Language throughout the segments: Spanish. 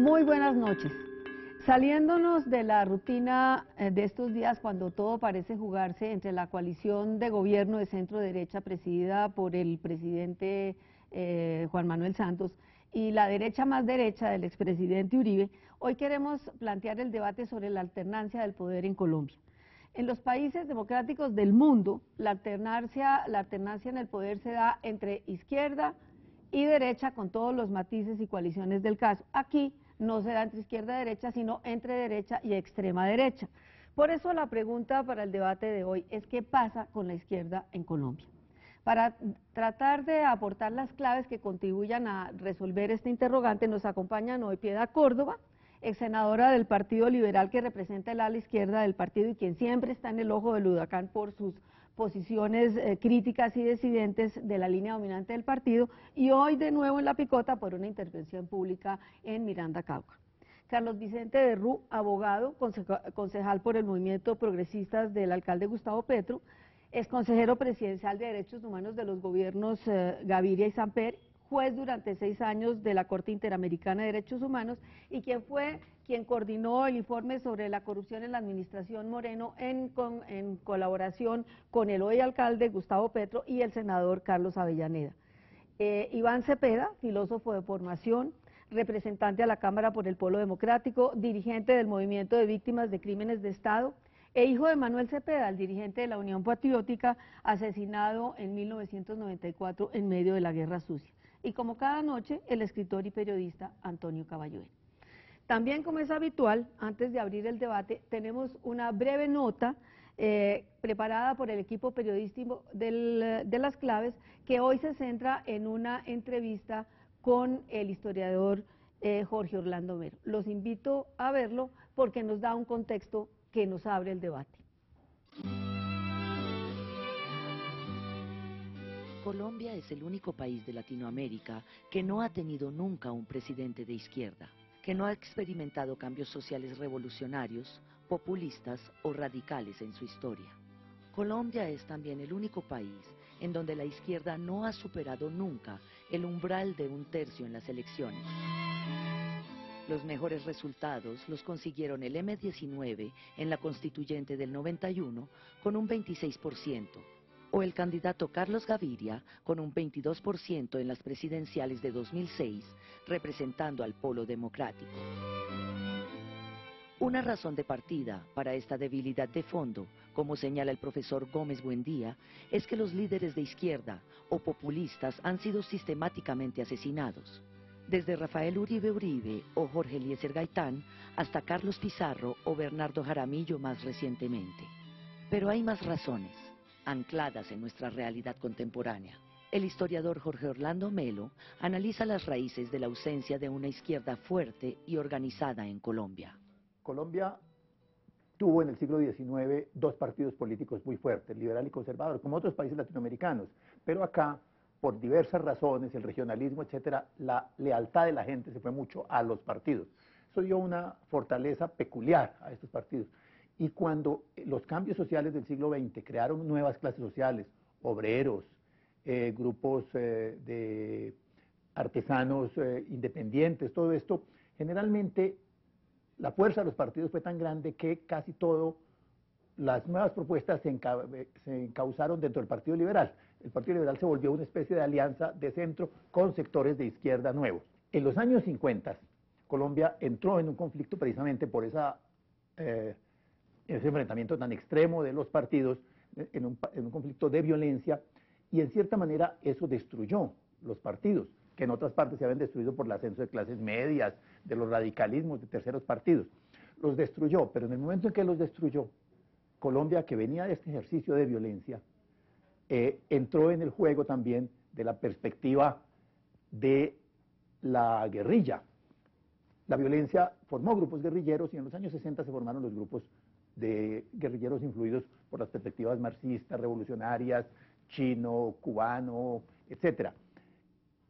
Muy buenas noches. Saliéndonos de la rutina de estos días cuando todo parece jugarse entre la coalición de gobierno de centro derecha presidida por el presidente Juan Manuel Santos y la derecha más derecha del expresidente Uribe, hoy queremos plantear el debate sobre la alternancia del poder en Colombia. En los países democráticos del mundo, la alternancia en el poder se da entre izquierda y derecha con todos los matices y coaliciones del caso. Aquí no se da entre izquierda y derecha, sino entre derecha y extrema derecha. Por eso la pregunta para el debate de hoy es ¿qué pasa con la izquierda en Colombia? Para tratar de aportar las claves que contribuyan a resolver este interrogante, nos acompañan hoy Piedad Córdoba, ex senadora del Partido Liberal que representa el ala izquierda del partido y quien siempre está en el ojo del huracán por sus posiciones críticas y disidentes de la línea dominante del partido, y hoy de nuevo en la picota por una intervención pública en Miranda, Cauca. Carlos Vicente de Rú, abogado, concejal por el Movimiento Progresistas del alcalde Gustavo Petro, es consejero presidencial de Derechos Humanos de los gobiernos Gaviria y Samper, juez durante 6 años de la Corte Interamericana de Derechos Humanos y quien coordinó el informe sobre la corrupción en la administración Moreno en colaboración con el hoy alcalde Gustavo Petro y el senador Carlos Avellaneda. Iván Cepeda, filósofo de formación, representante a la Cámara por el Polo Democrático, dirigente del Movimiento de Víctimas de Crímenes de Estado, e hijo de Manuel Cepeda, el dirigente de la Unión Patriótica, asesinado en 1994 en medio de la Guerra Sucia. Y como cada noche, el escritor y periodista Antonio Caballué. También, como es habitual, antes de abrir el debate, tenemos una breve nota preparada por el equipo periodístico de Las Claves, que hoy se centra en una entrevista con el historiador Jorge Orlando Melo. Los invito a verlo porque nos da un contexto que nos abre el debate. Colombia es el único país de Latinoamérica que no ha tenido nunca un presidente de izquierda, que no ha experimentado cambios sociales revolucionarios, populistas o radicales en su historia. Colombia es también el único país en donde la izquierda no ha superado nunca el umbral de 1/3 en las elecciones. Los mejores resultados los consiguieron el M19 en la constituyente del 91 con un 26%, o el candidato Carlos Gaviria con un 22% en las presidenciales de 2006, representando al Polo Democrático. Una razón de partida para esta debilidad de fondo, como señala el profesor Gómez Buendía, es que los líderes de izquierda o populistas han sido sistemáticamente asesinados. Desde Rafael Uribe Uribe o Jorge Eliezer Gaitán hasta Carlos Pizarro o Bernardo Jaramillo más recientemente. Pero hay más razones, ancladas en nuestra realidad contemporánea. El historiador Jorge Orlando Melo analiza las raíces de la ausencia de una izquierda fuerte y organizada en Colombia. Colombia tuvo en el siglo XIX 2 partidos políticos muy fuertes, liberal y conservador, como otros países latinoamericanos, pero acá, por diversas razones, el regionalismo, etcétera, la lealtad de la gente se fue mucho a los partidos. Eso dio una fortaleza peculiar a estos partidos. Y cuando los cambios sociales del siglo XX crearon nuevas clases sociales, obreros, grupos de artesanos independientes, todo esto, generalmente la fuerza de los partidos fue tan grande que casi todo, las nuevas propuestas se encauzaron dentro del Partido Liberal. El Partido Liberal se volvió una especie de alianza de centro con sectores de izquierda nuevos. En los años 50, Colombia entró en un conflicto precisamente por ese enfrentamiento tan extremo de los partidos, en un conflicto de violencia, y en cierta manera eso destruyó los partidos, que en otras partes se habían destruido por el ascenso de clases medias, de los radicalismos de terceros partidos. Los destruyó, pero en el momento en que los destruyó, Colombia, que venía de este ejercicio de violencia, entró en el juego también de la perspectiva de la guerrilla. La violencia formó grupos guerrilleros y en los años 60 se formaron los grupos de guerrilleros influidos por las perspectivas marxistas, revolucionarias, chino, cubano, etcétera.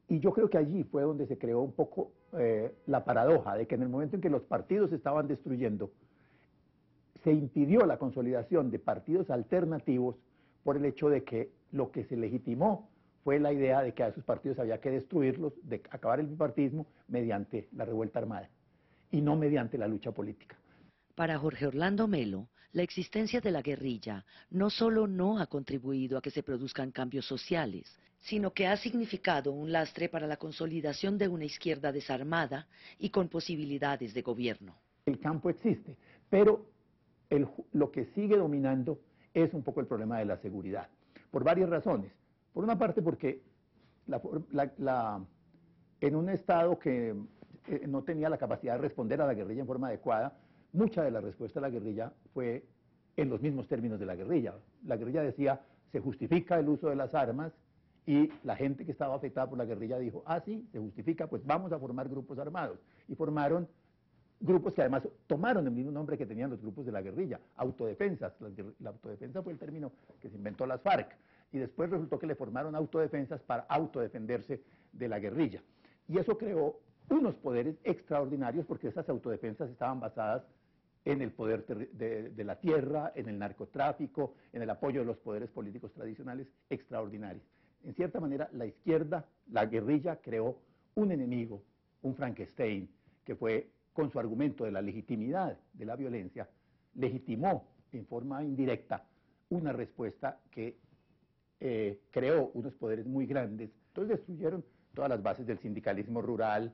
Y yo creo que allí fue donde se creó un poco la paradoja de que en el momento en que los partidos se estaban destruyendo, se impidió la consolidación de partidos alternativos por el hecho de que lo que se legitimó fue la idea de que a esos partidos había que destruirlos, de acabar el bipartidismo mediante la revuelta armada. y no mediante la lucha política. Para Jorge Orlando Melo, la existencia de la guerrilla no solo no ha contribuido a que se produzcan cambios sociales, sino que ha significado un lastre para la consolidación de una izquierda desarmada y con posibilidades de gobierno. El campo existe, pero lo que sigue dominando es un poco el problema de la seguridad, por varias razones. Por una parte porque en un estado que no tenía la capacidad de responder a la guerrilla en forma adecuada, mucha de la respuesta a la guerrilla fue en los mismos términos de la guerrilla. La guerrilla decía, se justifica el uso de las armas, y la gente que estaba afectada por la guerrilla dijo, ah, sí, se justifica, pues vamos a formar grupos armados. Y formaron grupos que además tomaron el mismo nombre que tenían los grupos de la guerrilla, autodefensas. La autodefensa fue el término que se inventó las FARC, y después resultó que le formaron autodefensas para autodefenderse de la guerrilla. Y eso creó unos poderes extraordinarios, porque esas autodefensas estaban basadas en el poder de la tierra, en el narcotráfico, en el apoyo de los poderes políticos tradicionales extraordinarios. En cierta manera, la izquierda, la guerrilla, creó un enemigo, un Frankenstein, que fue, con su argumento de la legitimidad de la violencia, legitimó en forma indirecta una respuesta que creó unos poderes muy grandes. Entonces destruyeron todas las bases del sindicalismo rural,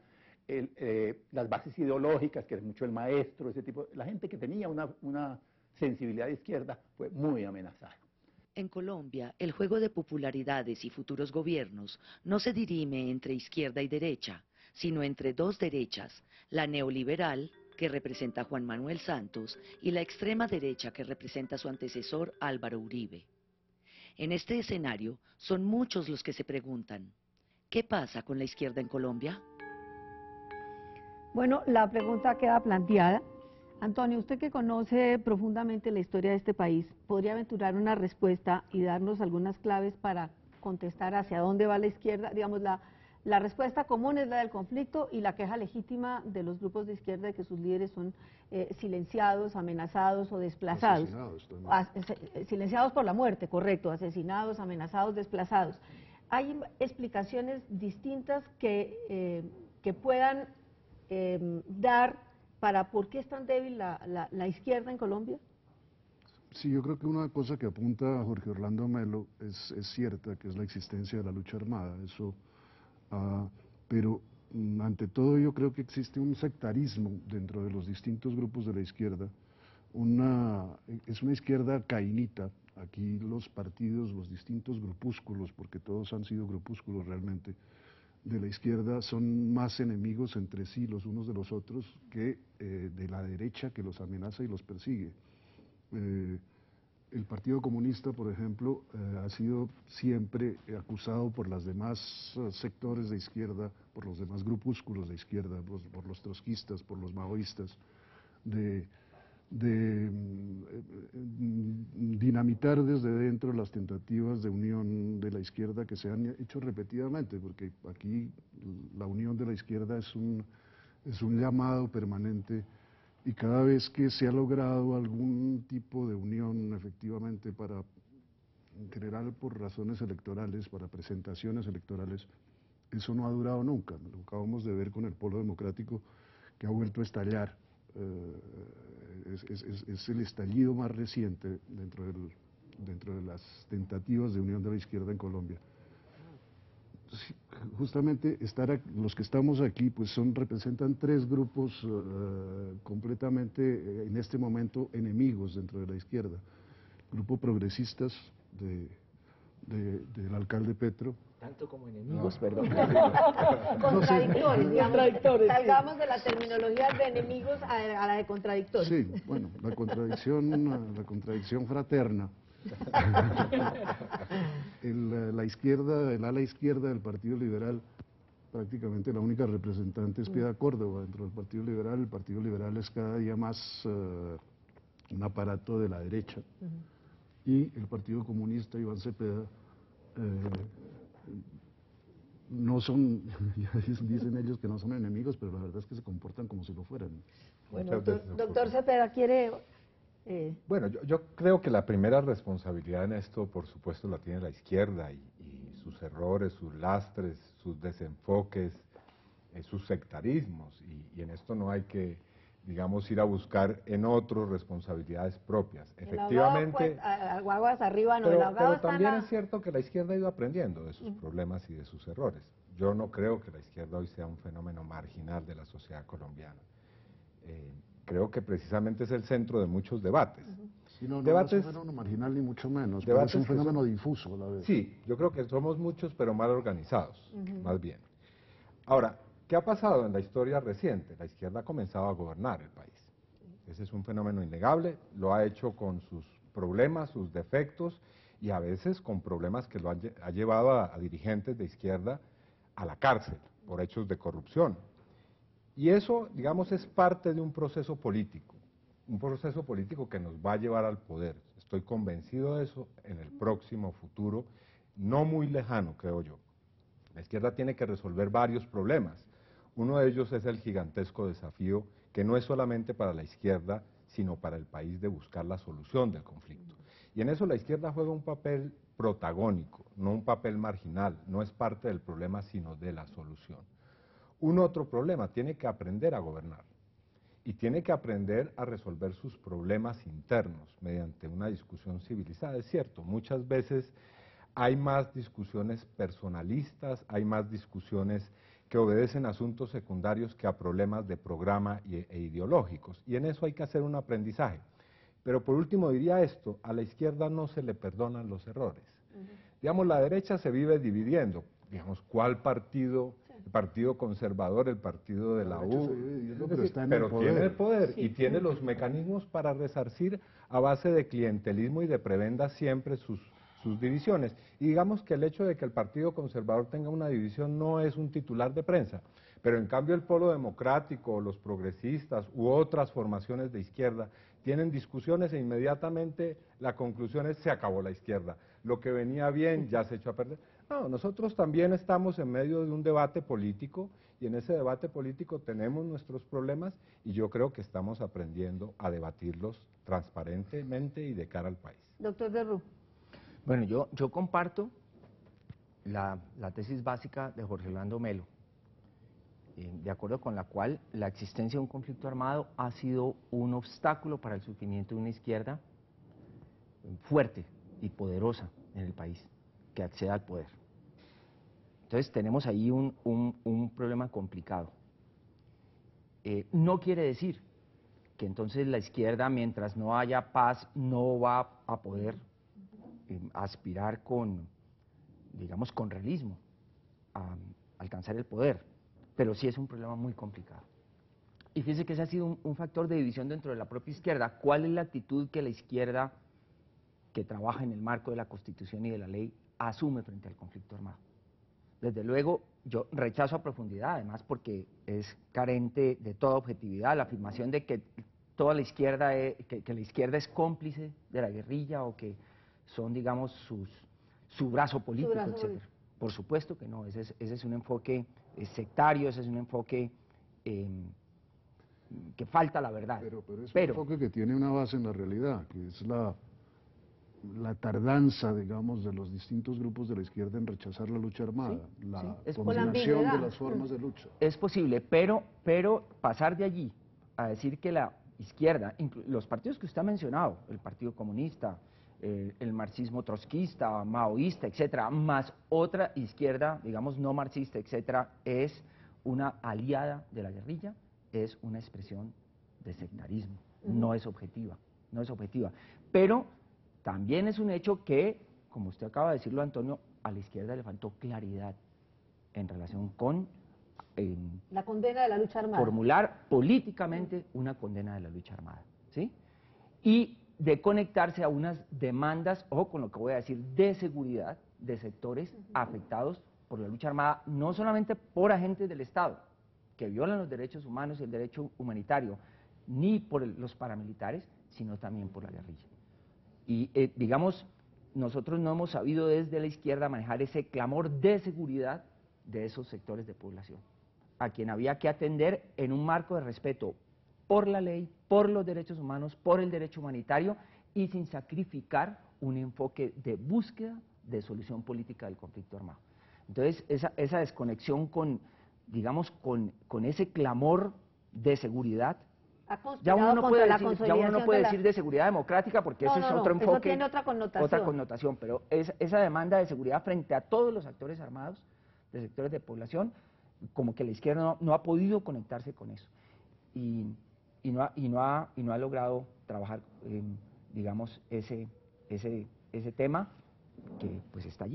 las bases ideológicas, que es mucho el maestro, ese tipo. La gente que tenía una sensibilidad de izquierda fue muy amenazada. En Colombia, el juego de popularidades y futuros gobiernos no se dirime entre izquierda y derecha, sino entre dos derechas, la neoliberal, que representa a Juan Manuel Santos, y la extrema derecha, que representa a su antecesor Álvaro Uribe. En este escenario, son muchos los que se preguntan, ¿qué pasa con la izquierda en Colombia? Bueno, la pregunta queda planteada. Antonio, usted que conoce profundamente la historia de este país, ¿podría aventurar una respuesta y darnos algunas claves para contestar hacia dónde va la izquierda? Digamos, la respuesta común es la del conflicto y la queja legítima de los grupos de izquierda de que sus líderes son silenciados, amenazados o desplazados. Silenciados por la muerte, correcto, asesinados, amenazados, desplazados. ¿Hay explicaciones distintas que puedan dar para por qué es tan débil la izquierda en Colombia? Sí, yo creo que una cosa que apunta a Jorge Orlando Melo es cierta, que es la existencia de la lucha armada, eso, pero ante todo yo creo que existe un sectarismo dentro de los distintos grupos de la izquierda, es una izquierda cainita. Aquí los partidos, los distintos grupúsculos, porque todos han sido grupúsculos realmente, de la izquierda son más enemigos entre sí los unos de los otros que de la derecha, que los amenaza y los persigue. El Partido Comunista, por ejemplo, ha sido siempre acusado por los demás sectores de izquierda, por los demás grupúsculos de izquierda, por los trotskistas, por los maoístas, de dinamitar desde dentro las tentativas de unión de la izquierda que se han hecho repetidamente, porque aquí la unión de la izquierda es un llamado permanente, y cada vez que se ha logrado algún tipo de unión efectivamente para, en general por razones electorales, para presentaciones electorales, eso no ha durado nunca. Lo acabamos de ver con el Polo Democrático, que ha vuelto a estallar. Es el estallido más reciente dentro de las tentativas de unión de la izquierda en Colombia. Sí, justamente los que estamos aquí pues representan tres grupos completamente en este momento enemigos dentro de la izquierda. Grupo progresistas del alcalde Petro. Tanto como enemigos, perdón. Contradictores, digamos. Salgamos de la terminología de enemigos a la de contradictorios. Sí, bueno, la contradicción fraterna. La izquierda, el ala izquierda del Partido Liberal, prácticamente la única representante es Piedad Córdoba dentro del Partido Liberal. El Partido Liberal es cada día más un aparato de la derecha. Y el Partido Comunista, Iván Cepeda, no son, ya dicen ellos que no son enemigos, pero la verdad es que se comportan como si lo fueran. Bueno, doctor Cepeda, ¿quiere...? Bueno, yo creo que la primera responsabilidad en esto, por supuesto, la tiene la izquierda y sus errores, sus lastres, sus desenfoques, sus sectarismos, y en esto no hay que digamos, ir a buscar en otros responsabilidades propias. El ahogado, Efectivamente, pues, aguas arriba, no, el ahogado pero está también es cierto que la izquierda ha ido aprendiendo de sus problemas y de sus errores. Yo no creo que la izquierda hoy sea un fenómeno marginal de la sociedad colombiana. Creo que precisamente es el centro de muchos debates. Sí, no, no, Debates, no es un fenómeno marginal ni mucho menos, pero es un fenómeno difuso a la vez. Sí, yo creo que somos muchos pero mal organizados, más bien. Ahora, ¿qué ha pasado en la historia reciente? La izquierda ha comenzado a gobernar el país. Ese es un fenómeno innegable, lo ha hecho con sus problemas, sus defectos y a veces con problemas que ha llevado a dirigentes de izquierda a la cárcel por hechos de corrupción. Y eso, digamos, es parte de un proceso político que nos va a llevar al poder. Estoy convencido de eso en el próximo futuro, no muy lejano, creo yo. La izquierda tiene que resolver varios problemas. Uno de ellos es el gigantesco desafío que no es solamente para la izquierda, sino para el país de buscar la solución del conflicto. Y en eso la izquierda juega un papel protagónico, no un papel marginal, no es parte del problema, sino de la solución. Un otro problema, tiene que aprender a gobernar y tiene que aprender a resolver sus problemas internos mediante una discusión civilizada. Es cierto, muchas veces hay más discusiones personalistas, hay más discusiones que obedecen a asuntos secundarios que a problemas de programa e ideológicos, y en eso hay que hacer un aprendizaje. Pero por último diría esto, a la izquierda no se le perdonan los errores. Digamos, la derecha se vive dividiendo, digamos, ¿cuál partido? El Partido Conservador, el partido de la U, pero tiene el poder y tiene los mecanismos para resarcir a base de clientelismo y de prebenda siempre sus divisiones. Y digamos que el hecho de que el Partido Conservador tenga una división no es un titular de prensa, pero en cambio el Polo Democrático, los progresistas u otras formaciones de izquierda tienen discusiones e inmediatamente la conclusión es se acabó la izquierda, lo que venía bien ya se echó a perder. No, nosotros también estamos en medio de un debate político y en ese debate político tenemos nuestros problemas y yo creo que estamos aprendiendo a debatirlos transparentemente y de cara al país. Doctor Derru. Bueno, yo comparto la tesis básica de Jorge Orlando Melo, de acuerdo con la cual la existencia de un conflicto armado ha sido un obstáculo para el surgimiento de una izquierda fuerte y poderosa en el país, que acceda al poder. Entonces tenemos ahí un problema complicado. No quiere decir que entonces la izquierda, mientras no haya paz, no va a poder aspirar digamos, con realismo a alcanzar el poder, pero sí es un problema muy complicado. Y fíjese que ese ha sido un factor de división dentro de la propia izquierda. ¿Cuál es la actitud que la izquierda, que trabaja en el marco de la Constitución y de la ley, asume frente al conflicto armado? Desde luego, yo rechazo a profundidad, además porque es carente de toda objetividad la afirmación de que toda la izquierda, que la izquierda es cómplice de la guerrilla o que son, digamos, su brazo político, etc. Por supuesto que no, ese es un enfoque sectario, ese es un enfoque que falta la verdad. Pero es un enfoque que tiene una base en la realidad, que es la tardanza, digamos, de los distintos grupos de la izquierda en rechazar la lucha armada, la combinación de las formas de lucha. Es posible, pero pasar de allí a decir que la izquierda, los partidos que usted ha mencionado, el Partido Comunista, el marxismo trotskista, maoísta, etcétera, más otra izquierda, digamos, no marxista, etcétera, es una aliada de la guerrilla, es una expresión de sectarismo, no es objetiva, pero también es un hecho que, como usted acaba de decirlo, Antonio, a la izquierda le faltó claridad en relación con la condena de la lucha armada. Formular políticamente una condena de la lucha armada, ¿sí? Y de conectarse a unas demandas, ojo con lo que voy a decir, de seguridad de sectores afectados por la lucha armada, no solamente por agentes del Estado, que violan los derechos humanos y el derecho humanitario, ni por los paramilitares, sino también por la guerrilla. Y digamos, nosotros no hemos sabido desde la izquierda manejar ese clamor de seguridad de esos sectores de población, a quien había que atender en un marco de respeto por la ley, por los derechos humanos, por el derecho humanitario y sin sacrificar un enfoque de búsqueda de solución política del conflicto armado. Entonces, esa desconexión con, digamos, con ese clamor de seguridad Ha ya conspirado uno no contra puede la decir, ya uno consolidación no puede de la- decir de seguridad democrática porque No, eso no, es no, otro eso enfoque, tiene otra connotación. pero esa demanda de seguridad frente a todos los actores armados de sectores de población, como que la izquierda no ha podido conectarse con eso y no ha logrado trabajar, digamos, ese tema que pues está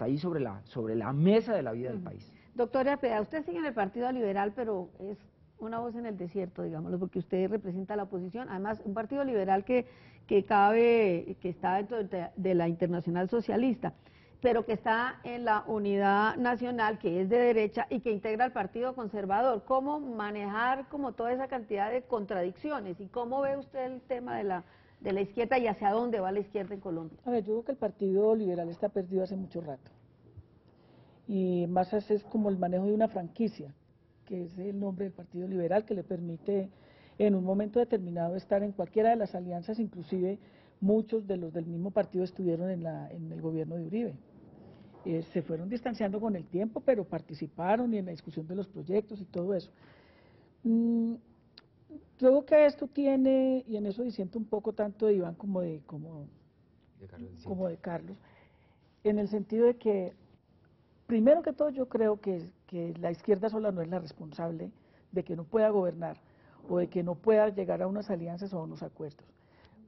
ahí sobre la mesa de la vida del país. Doctora Cepeda, usted sigue en el Partido Liberal, pero es una voz en el desierto, digámoslo, porque usted representa la oposición. Además, un Partido Liberal que está dentro de la Internacional Socialista, pero que está en la Unidad Nacional, que es de derecha y que integra al Partido Conservador. ¿Cómo manejar como toda esa cantidad de contradicciones? ¿Y cómo ve usted el tema de la izquierda y hacia dónde va la izquierda en Colombia? A ver, yo creo que el Partido Liberal está perdido hace mucho rato. Y más es como el manejo de una franquicia, que es el nombre del Partido Liberal, que le permite en un momento determinado estar en cualquiera de las alianzas, inclusive muchos de los del mismo partido estuvieron en el gobierno de Uribe. Se fueron distanciando con el tiempo, pero participaron y en la discusión de los proyectos y todo eso. Yo creo que esto tiene, y en eso disiento un poco tanto de Iván como de Carlos, en el sentido de que, primero que todo, yo creo que la izquierda sola no es la responsable de que no pueda gobernar o de que no pueda llegar a unas alianzas o a unos acuerdos,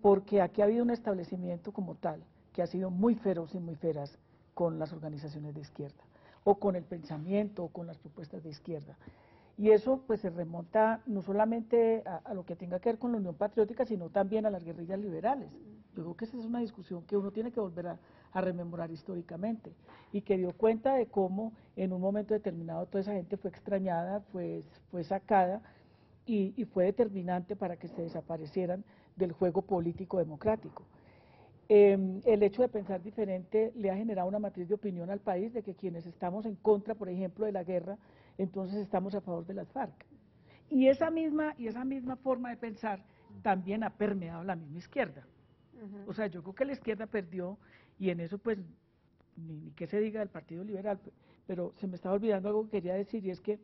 porque aquí ha habido un establecimiento como tal que ha sido muy feroz y muy feraz con las organizaciones de izquierda, o con el pensamiento, o con las propuestas de izquierda. Y eso pues se remonta no solamente a lo que tenga que ver con la Unión Patriótica, sino también a las guerrillas liberales. Yo creo que esa es una discusión que uno tiene que volver a rememorar históricamente, y que dio cuenta de cómo en un momento determinado toda esa gente fue extrañada, fue sacada, y fue determinante para que se desaparecieran del juego político democrático. El hecho de pensar diferente le ha generado una matriz de opinión al país de que quienes estamos en contra, por ejemplo, de la guerra, entonces estamos a favor de las FARC. Y esa misma forma de pensar también ha permeado la misma izquierda. O sea, yo creo que la izquierda perdió, y en eso pues ni qué se diga del Partido Liberal, pero se me estaba olvidando algo que quería decir, y es que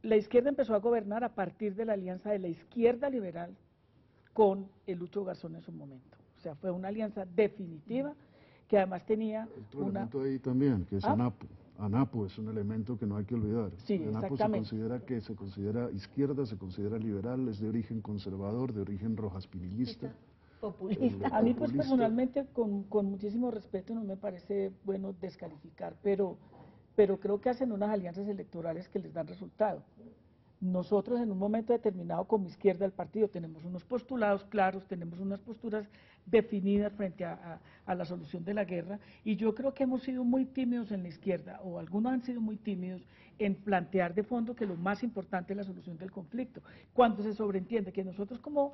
la izquierda empezó a gobernar a partir de la alianza de la izquierda liberal con el Lucho Garzón en su momento. O sea, fue una alianza definitiva que además tenía otro elemento ahí también, que es ANAPO. ANAPO es un elemento que no hay que olvidar. Sí, ANAPO se considera izquierda, se considera liberal, es de origen conservador, de origen rojaspinillista. Populista. A mí pues personalmente, con muchísimo respeto, no me parece bueno descalificar, pero creo que hacen unas alianzas electorales que les dan resultado. Nosotros en un momento determinado como izquierda del partido tenemos unos postulados claros, tenemos unas posturas definidas frente a la solución de la guerra, y yo creo que hemos sido muy tímidos en la izquierda, o algunos han sido muy tímidos en plantear de fondo que lo más importante es la solución del conflicto, cuando se sobreentiende que nosotros como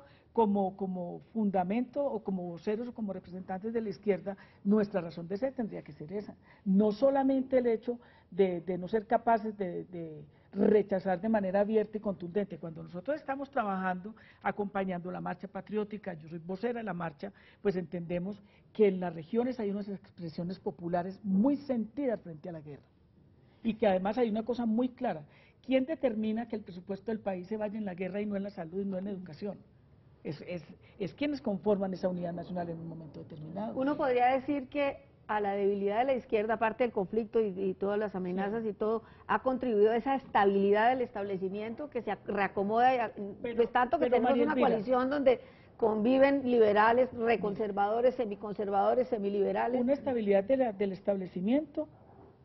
fundamento o como voceros o como representantes de la izquierda, nuestra razón de ser tendría que ser esa, no solamente el hecho de no ser capaces de rechazar de manera abierta y contundente. Cuando nosotros estamos trabajando, acompañando la marcha patriótica, yo soy vocera de la marcha, pues entendemos que en las regiones hay unas expresiones populares muy sentidas frente a la guerra, y que además hay una cosa muy clara: ¿quién determina que el presupuesto del país se vaya en la guerra y no en la salud y no en la educación? Es quienes conforman esa unidad nacional en un momento determinado. Uno podría decir que a la debilidad de la izquierda, aparte del conflicto y todas las amenazas y todo, ha contribuido a esa estabilidad del establecimiento que se reacomoda, pues tanto que tenemos María una Elvira, coalición donde conviven liberales, reconservadores, semiconservadores, semiliberales. una estabilidad del establecimiento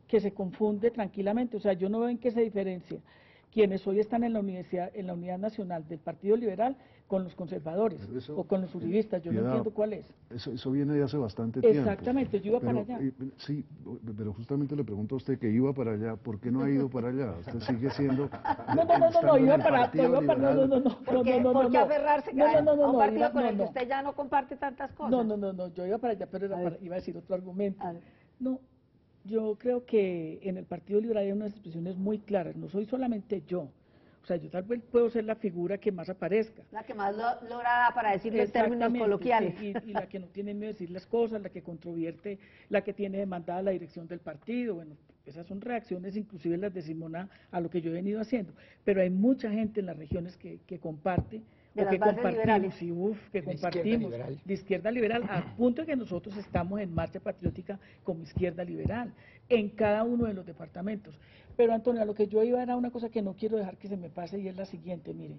que se confunde tranquilamente. O sea, yo no veo en qué se diferencia quienes hoy están en la unidad nacional del Partido Liberal con los conservadores o con los uribistas. Yo no entiendo cuál es. Eso viene de hace bastante tiempo. Exactamente, yo iba para allá. Sí, pero justamente le pregunto a usted que iba para allá, ¿por qué no ha ido para allá? Usted sigue siendo... No, iba para, ¿Por qué aferrarse a un partido con el que usted ya no comparte tantas cosas? No, yo iba para allá, pero iba a decir otro argumento. No, yo creo que en el Partido Liberal hay unas expresiones muy claras, no soy solamente yo. O sea, yo tal vez puedo ser la figura que más aparezca. La que más lograda para decirlo en términos coloquiales. Sí, y la que no tiene miedo de decir las cosas, la que controvierte, la que tiene demandada la dirección del partido, bueno, Esas son reacciones, inclusive las de Simona, a lo que yo he venido haciendo. Pero hay mucha gente en las regiones que comparte, De o las que bases compartimos, liberales. y que De la izquierda compartimos, liberal. de izquierda liberal, al punto de que nosotros estamos en marcha patriótica como izquierda liberal, en cada uno de los departamentos. Pero Antonio, a lo que yo iba era una cosa que no quiero dejar que se me pase, y es la siguiente, mire,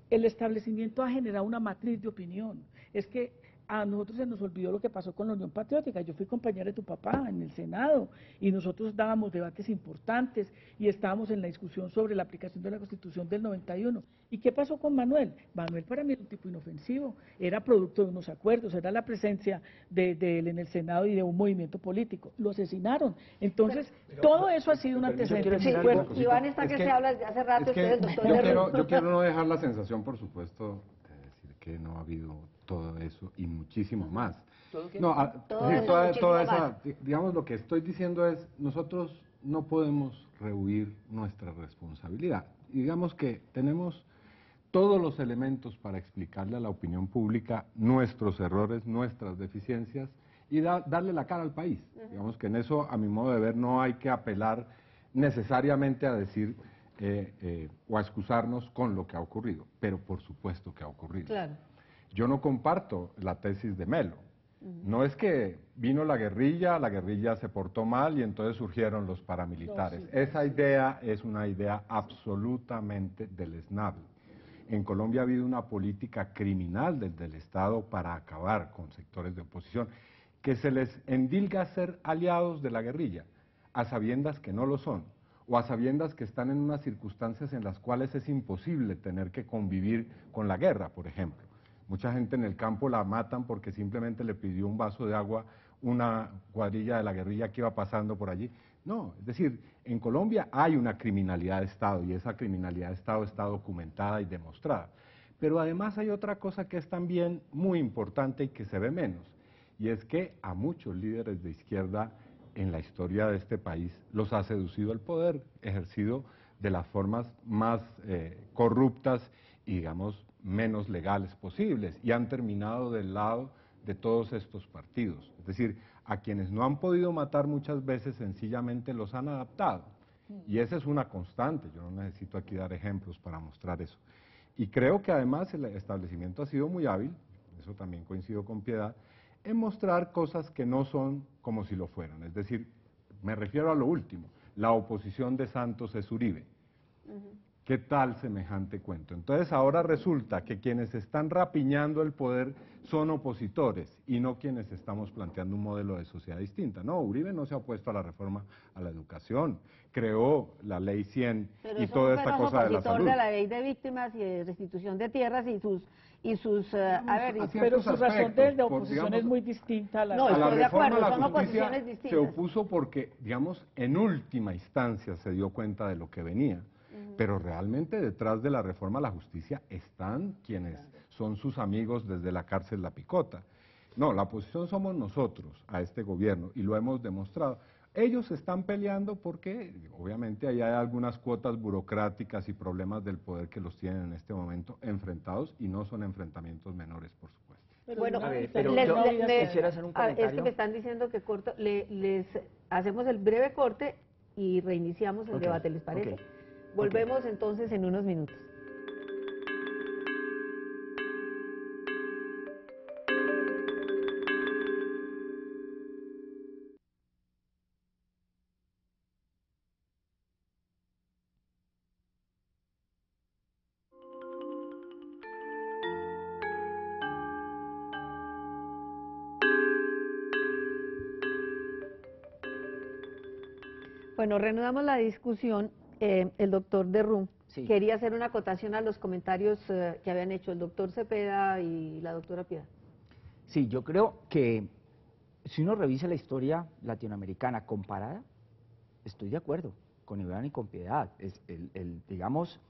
el establecimiento ha generado una matriz de opinión. Es que a nosotros se nos olvidó lo que pasó con la Unión Patriótica. Yo fui compañera de tu papá en el Senado y nosotros dábamos debates importantes y estábamos en la discusión sobre la aplicación de la Constitución del 91. ¿Y qué pasó con Manuel? Manuel para mí era un tipo inofensivo, era producto de unos acuerdos, era la presencia de él en el Senado y de un movimiento político. Lo asesinaron. Entonces, todo eso ha sido un antecedente Sí, muy fuerte. Iván está que se habla desde hace rato, es que usted, doctor yo quiero no dejar la sensación, por supuesto, de decir que no ha habido todo eso y muchísimo más. No, Todo sí, eso, toda muchísimo esa, más. digamos, lo que estoy diciendo es, nosotros no podemos rehuir nuestra responsabilidad. Y digamos que tenemos todos los elementos para explicarle a la opinión pública nuestros errores, nuestras deficiencias y darle la cara al país. Digamos que en eso, a mi modo de ver, no hay que apelar necesariamente a decir o a excusarnos con lo que ha ocurrido, pero por supuesto que ha ocurrido. Claro. Yo no comparto la tesis de Melo. No es que vino la guerrilla se portó mal y entonces surgieron los paramilitares. Esa idea es una idea absolutamente deleznable. En Colombia ha habido una política criminal desde el Estado para acabar con sectores de oposición, que se les endilga ser aliados de la guerrilla, a sabiendas que no lo son, o a sabiendas que están en unas circunstancias en las cuales es imposible tener que convivir con la guerra, por ejemplo. Mucha gente en el campo la matan porque simplemente le pidió un vaso de agua una cuadrilla de la guerrilla que iba pasando por allí. No, es decir, en Colombia hay una criminalidad de Estado y esa criminalidad de Estado está documentada y demostrada. Pero además hay otra cosa que es también muy importante y que se ve menos, y es que a muchos líderes de izquierda en la historia de este país los ha seducido el poder, ejercido de las formas más corruptas y, digamos, menos legales posibles, y han terminado del lado de todos estos partidos. Es decir, a quienes no han podido matar muchas veces sencillamente los han adaptado. Y esa es una constante, yo no necesito aquí dar ejemplos para mostrar eso. Y creo que además el establecimiento ha sido muy hábil, eso también coincido con Piedad, en mostrar cosas que no son como si lo fueran. Es decir, me refiero a lo último, la oposición de Santos es Uribe. ¿Qué tal semejante cuento? Entonces ahora resulta que quienes están rapiñando el poder son opositores y no quienes estamos planteando un modelo de sociedad distinta. No, Uribe no se ha opuesto a la reforma a la educación, creó la ley 100 y toda esta cosa de la salud. de la ley de víctimas y de restitución de tierras y sus pero su razón de oposición es muy distinta a la... No, a la estoy de reforma acuerdo, a la son justicia oposiciones distintas. se opuso porque, digamos, en última instancia se dio cuenta de lo que venía. Pero realmente detrás de la reforma a la justicia están quienes son sus amigos desde la cárcel La Picota. No, la oposición somos nosotros a este gobierno y lo hemos demostrado. Ellos están peleando porque obviamente ahí hay algunas cuotas burocráticas y problemas del poder que los tienen en este momento enfrentados y no son enfrentamientos menores, por supuesto. Bueno, A ver, pero yo quisiera hacer un comentario. Es que me están diciendo que corto, les hacemos el breve corte y reiniciamos el debate, ¿les parece? Volvemos entonces en unos minutos. Bueno, reanudamos la discusión. El doctor Derrum quería hacer una acotación a los comentarios que habían hecho el doctor Cepeda y la doctora Piedad. Sí, yo creo que si uno revisa la historia latinoamericana comparada, estoy de acuerdo con Iván y con Piedad. Es digamos,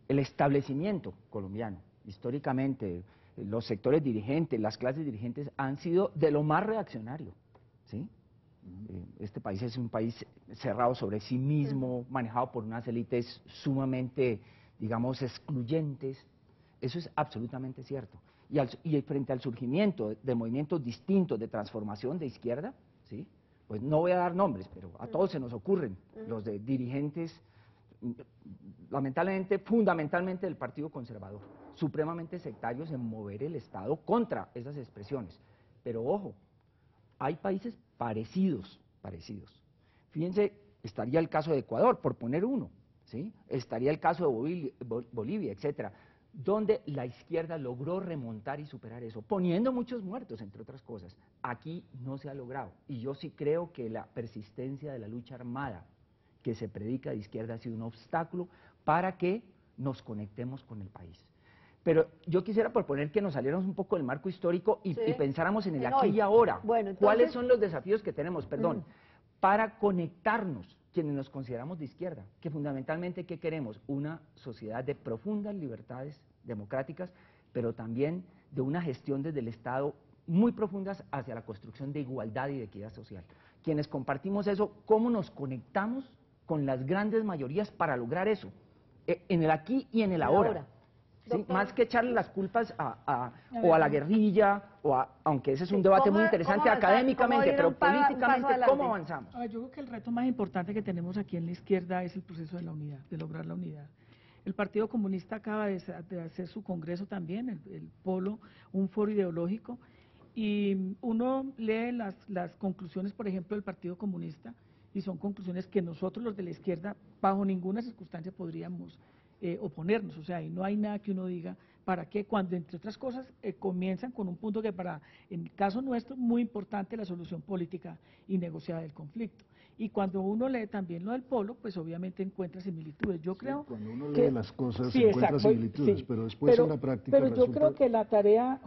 el establecimiento colombiano, históricamente, los sectores dirigentes, las clases dirigentes han sido de lo más reaccionario, ¿sí? Este país es un país cerrado sobre sí mismo, manejado por unas élites sumamente, digamos, excluyentes. Eso es absolutamente cierto. Y frente al surgimiento de movimientos distintos de transformación de izquierda, ¿sí? pues no voy a dar nombres, pero a todos se nos ocurren, los de dirigentes, lamentablemente, fundamentalmente del Partido Conservador, supremamente sectarios en mover el Estado contra esas expresiones. Pero ojo, hay países parecidos. Fíjense, estaría el caso de Ecuador, por poner uno, ¿sí? Estaría el caso de Bolivia, etcétera, donde la izquierda logró remontar y superar eso, poniendo muchos muertos, entre otras cosas. Aquí no se ha logrado, y yo sí creo que la persistencia de la lucha armada que se predica de izquierda ha sido un obstáculo para que nos conectemos con el país. Pero yo quisiera proponer que nos saliéramos un poco del marco histórico y pensáramos en el aquí y ahora. Bueno, entonces, ¿cuáles son los desafíos que tenemos, para conectarnos, quienes nos consideramos de izquierda? Que fundamentalmente, ¿qué queremos? Una sociedad de profundas libertades democráticas, pero también de una gestión desde el Estado muy profundas hacia la construcción de igualdad y de equidad social. Quienes compartimos eso, ¿cómo nos conectamos con las grandes mayorías para lograr eso? En el aquí y en el ahora. ¿Sí? Más que echarle las culpas a la guerrilla, aunque ese es un debate muy interesante académicamente, pero políticamente, ¿cómo avanzamos? Yo creo que el reto más importante que tenemos aquí en la izquierda es el proceso de la unidad, de lograr la unidad. El Partido Comunista acaba de hacer su congreso también, el Polo, un foro ideológico, y uno lee las conclusiones, por ejemplo, del Partido Comunista, y son conclusiones que nosotros los de la izquierda bajo ninguna circunstancia podríamos oponernos, o sea, y no hay nada que uno diga para qué, cuando entre otras cosas comienzan con un punto que en el caso nuestro, muy importante, la solución política y negociada del conflicto. Y cuando uno lee también lo del Polo, pues obviamente encuentra similitudes. Yo creo cuando uno que lee las cosas encuentra similitudes, pero después en la práctica Pero yo creo que la tarea,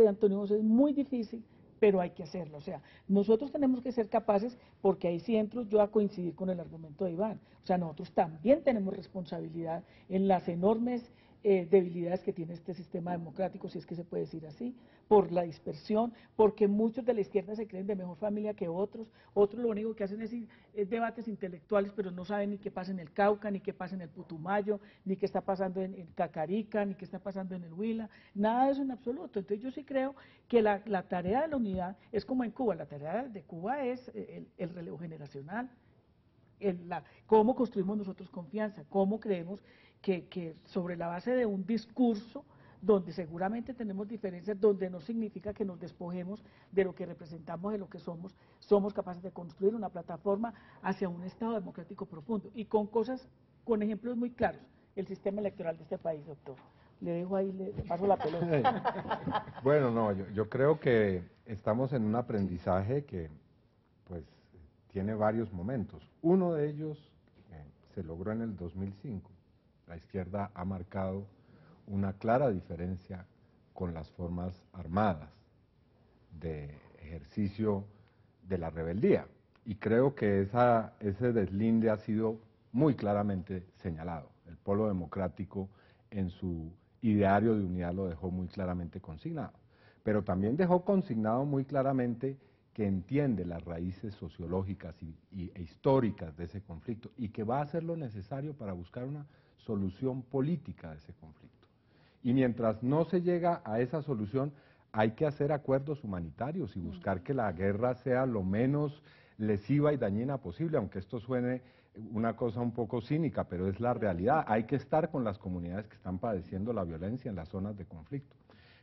Antonio José, es muy difícil, pero hay que hacerlo. O sea, nosotros tenemos que ser capaces, porque ahí sí entro yo a coincidir con el argumento de Iván. O sea, nosotros también tenemos responsabilidad en las enormes debilidades que tiene este sistema democrático, si es que se puede decir así, por la dispersión, porque muchos de la izquierda se creen de mejor familia que otros lo único que hacen es debates intelectuales, pero no saben ni qué pasa en el Cauca, ni qué pasa en el Putumayo, ni qué está pasando en Cacarica, ni qué está pasando en el Huila, nada de eso en absoluto. Entonces yo sí creo que la tarea de la unidad es como en Cuba, la tarea de Cuba es el relevo generacional, cómo construimos nosotros confianza, cómo creemos que sobre la base de un discurso donde seguramente tenemos diferencias, donde no significa que nos despojemos de lo que representamos, de lo que somos capaces de construir una plataforma hacia un Estado democrático profundo, y con ejemplos muy claros, el sistema electoral de este país, doctor. Le dejo ahí, le paso la pelota. Bueno, no, yo creo que estamos en un aprendizaje que, pues, tiene varios momentos. Uno de ellos se logró en el 2005. La izquierda ha marcado una clara diferencia con las formas armadas de ejercicio de la rebeldía. Y creo que ese deslinde ha sido muy claramente señalado. El Polo Democrático en su ideario de unidad lo dejó muy claramente consignado. Pero también dejó consignado muy claramente que entiende las raíces sociológicas e históricas de ese conflicto y que va a hacer lo necesario para buscar una solución política de ese conflicto. Y mientras no se llega a esa solución, hay que hacer acuerdos humanitarios y buscar que la guerra sea lo menos lesiva y dañina posible, aunque esto suene una cosa un poco cínica, pero es la realidad. Hay que estar con las comunidades que están padeciendo la violencia en las zonas de conflicto.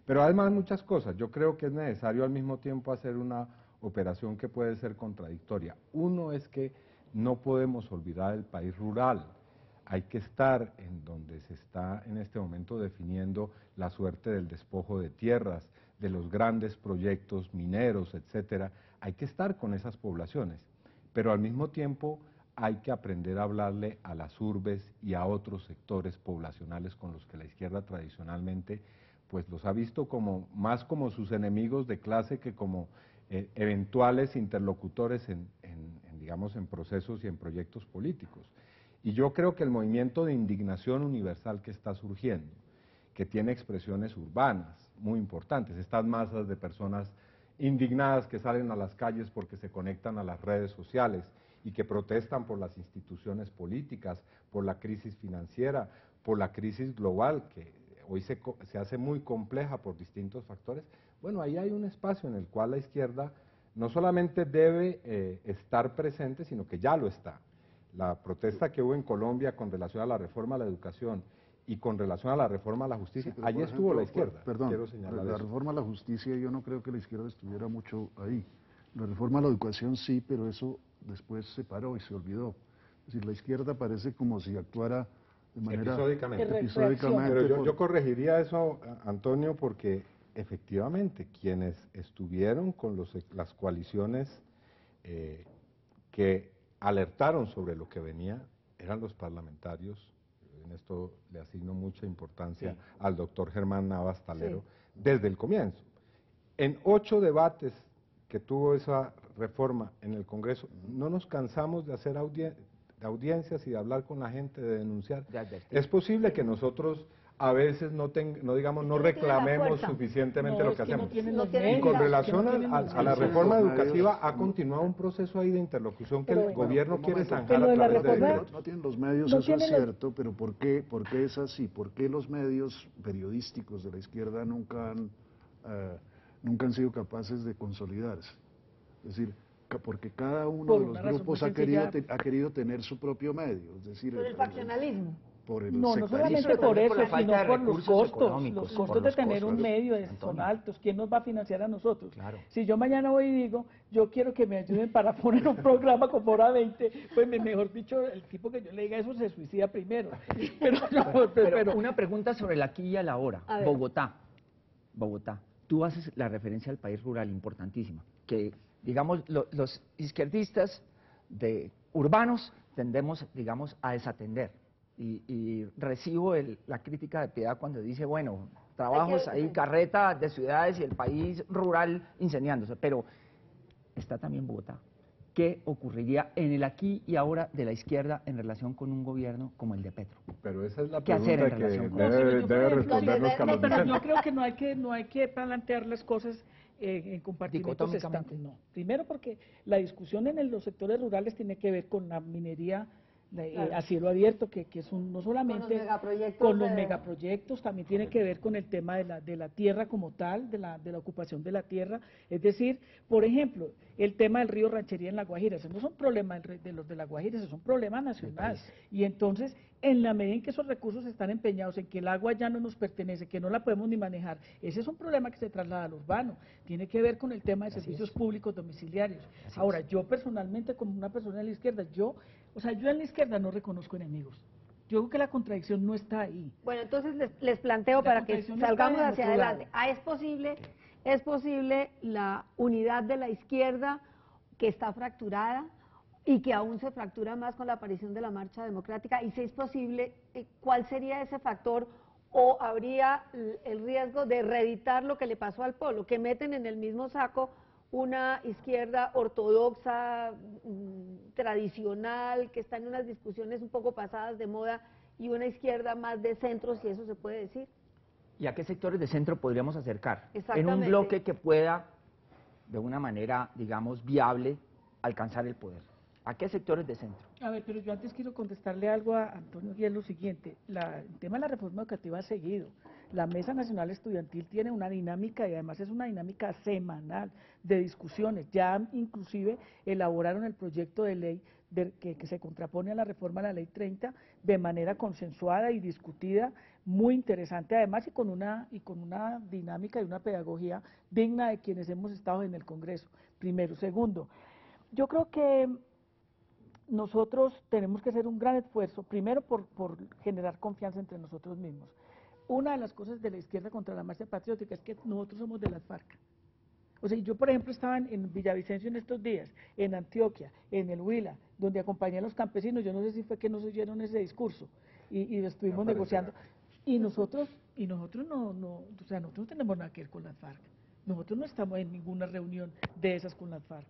Pero además muchas cosas. Yo creo que es necesario al mismo tiempo hacer una operación que puede ser contradictoria. Uno es que no podemos olvidar el país rural. Hay que estar en donde se está en este momento definiendo la suerte del despojo de tierras, de los grandes proyectos mineros, etcétera. Hay que estar con esas poblaciones, pero al mismo tiempo hay que aprender a hablarle a las urbes y a otros sectores poblacionales con los que la izquierda tradicionalmente pues los ha visto más como sus enemigos de clase que como eventuales interlocutores digamos, en procesos y en proyectos políticos. Y yo creo que el movimiento de indignación universal que está surgiendo, que tiene expresiones urbanas muy importantes, estas masas de personas indignadas que salen a las calles porque se conectan a las redes sociales y que protestan por las instituciones políticas, por la crisis financiera, por la crisis global, que hoy se hace muy compleja por distintos factores. Bueno, ahí hay un espacio en el cual la izquierda no solamente debe estar presente, sino que ya lo está. La protesta que hubo en Colombia con relación a la reforma a la educación y con relación a la reforma a la justicia, Sí, pero, allí por estuvo la ejemplo, izquierda. Perdón, Quiero señalar la eso. reforma a la justicia yo no creo que la izquierda estuviera mucho ahí. La reforma a la educación sí, pero eso después se paró y se olvidó. Es decir, la izquierda parece como si actuara de manera Episódicamente. Pero yo corregiría eso, Antonio, porque efectivamente quienes estuvieron con las coaliciones que alertaron sobre lo que venía eran los parlamentarios. En esto le asigno mucha importancia al doctor Germán Navas Talero desde el comienzo. En 8 debates que tuvo esa reforma en el Congreso, no nos cansamos de hacer audiencias y de hablar con la gente, de denunciar. Es posible que nosotros a veces no reclamemos suficientemente lo que hacemos. Y con relación a la reforma educativa ha continuado un proceso ahí de interlocución que el gobierno quiere zanjar a través de decretos. No tienen los medios, eso es cierto, pero ¿por qué es así? ¿Por qué los medios periodísticos de la izquierda nunca han sido capaces de consolidarse? Es decir, porque cada uno de los grupos ha querido tener su propio medio. Es decir, por el faccionalismo. No solamente por eso, sino por los costos. Los costos de tener un medio son altos. ¿Quién nos va a financiar a nosotros? Claro. Si yo mañana voy y digo, yo quiero que me ayuden para poner un programa como Hora 20, pues mejor dicho, el tipo que yo le diga eso se suicida primero. Pero una pregunta sobre el aquí y el ahora. Bogotá. Tú haces la referencia al país rural importantísima, que digamos los izquierdistas urbanos tendemos, digamos, a desatender. Y recibo la crítica de Piedad cuando dice, bueno, trabajos ahí, carreta de ciudades y el país rural incendiándose, pero está también Bogotá. ¿Qué ocurriría en el aquí y ahora de la izquierda en relación con un gobierno como el de Petro? Pero esa es la ¿Qué hacer en pregunta relación que con debe respondernos Carlos Pero Vicente. yo creo que no hay que plantear las cosas en compartimentos estanques. No. Primero porque la discusión en los sectores rurales tiene que ver con la minería a cielo abierto, que es no solamente con los megaproyectos, también tiene que ver con el tema de la tierra como tal, de la ocupación de la tierra. Es decir, por ejemplo, el tema del río Ranchería en La Guajira, ese no es un problema de los de La Guajira, ese es un problema nacional. Y entonces, en la medida en que esos recursos están empeñados en que el agua ya no nos pertenece, que no la podemos ni manejar, ese es un problema que se traslada al urbano. Tiene que ver con el tema de servicios públicos domiciliarios. Ahora, yo personalmente, como una persona de la izquierda, yo en la izquierda no reconozco enemigos. Yo creo que la contradicción no está ahí. Bueno, entonces les planteo para que salgamos hacia adelante. ¿Es posible la unidad de la izquierda que está fracturada y que aún se fractura más con la aparición de la Marcha Democrática? Y si es posible, ¿cuál sería ese factor? ¿O habría el riesgo de reeditar lo que le pasó al Polo, que meten en el mismo saco una izquierda ortodoxa, tradicional, que está en unas discusiones un poco pasadas de moda, y una izquierda más de centro, si eso se puede decir? ¿Y a qué sectores de centro podríamos acercar? En Exactamente. un bloque que pueda, de una manera, digamos, viable, alcanzar el poder. ¿A qué sectores de centro? A ver, pero yo antes quiero contestarle algo a Antonio, y es lo siguiente. El tema de la reforma educativa ha seguido. La Mesa Nacional Estudiantil tiene una dinámica, y además es una dinámica semanal de discusiones. Ya inclusive elaboraron el proyecto de ley que se contrapone a la reforma a la Ley 30 de manera consensuada y discutida, muy interesante además, y con una dinámica y una pedagogía digna de quienes hemos estado en el Congreso. Primero. Segundo, yo creo que nosotros tenemos que hacer un gran esfuerzo, primero por generar confianza entre nosotros mismos. Una de las cosas de la izquierda contra la marcha patriótica es que nosotros somos de las FARC. O sea, yo por ejemplo estaba en Villavicencio en estos días, en Antioquia, en el Huila, donde acompañé a los campesinos. Yo no sé si fue que nos oyeron ese discurso y estuvimos negociando. Y nosotros no tenemos nada que ver con las FARC. Nosotros no estamos en ninguna reunión de esas con las FARC.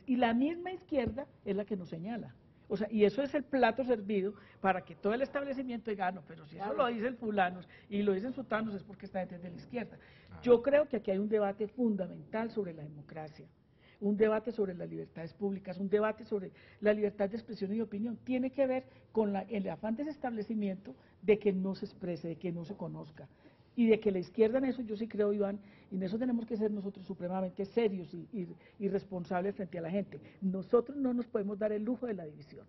Y la misma izquierda es la que nos señala. O sea, y eso es el plato servido para que todo el establecimiento diga, no, pero si eso lo dicen fulanos y lo dicen sutanos es porque está desde la izquierda. Yo creo que aquí hay un debate fundamental sobre la democracia, un debate sobre las libertades públicas, un debate sobre la libertad de expresión y de opinión. Tiene que ver con el afán de ese establecimiento de que no se exprese, de que no se conozca. Y de que la izquierda en eso, yo sí creo, Iván, y en eso tenemos que ser nosotros supremamente serios y responsables frente a la gente. Nosotros no nos podemos dar el lujo de la división.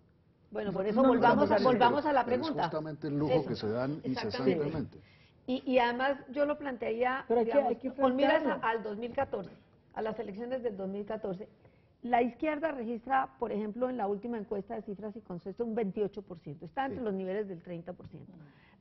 Bueno, por Nosotros eso no nos volvamos, podemos dar el lujo. a la Pero es pregunta. justamente el lujo Eso, que se dan exactamente. incesantemente. Y además yo lo plantearía, Pero digamos, hay que con miras enfrentarlo. al 2014, a las elecciones del 2014. La izquierda registra, por ejemplo, en la última encuesta de Cifras y Consenso, un 28%, está entre los niveles del 30%.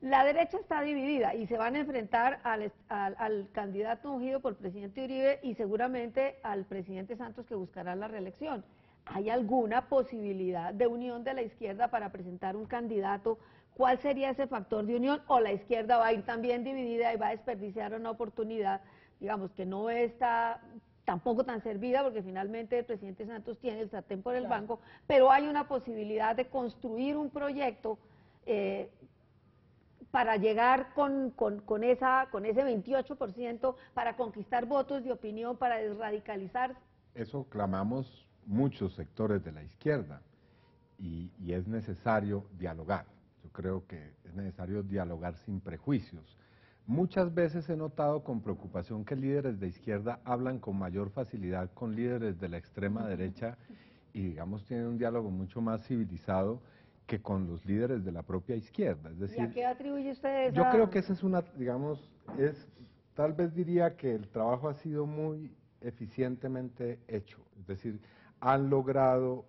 La derecha está dividida y se van a enfrentar al candidato ungido por el presidente Uribe y seguramente al presidente Santos, que buscará la reelección. ¿Hay alguna posibilidad de unión de la izquierda para presentar un candidato? ¿Cuál sería ese factor de unión? ¿O la izquierda va a ir también dividida y va a desperdiciar una oportunidad, digamos, que no está tampoco tan servida, porque finalmente el presidente Santos tiene el sartén por el banco, pero hay una posibilidad de construir un proyecto para llegar con ese 28%, para conquistar votos de opinión, para desradicalizar? Eso clamamos muchos sectores de la izquierda y es necesario dialogar. Yo creo que es necesario dialogar sin prejuicios. Muchas veces he notado con preocupación que líderes de izquierda hablan con mayor facilidad con líderes de la extrema derecha y, digamos, tienen un diálogo mucho más civilizado que con los líderes de la propia izquierda. Es decir, ¿Y a qué atribuye usted esa? yo creo que esa es una, digamos, tal vez diría que el trabajo ha sido muy eficientemente hecho. Es decir, han logrado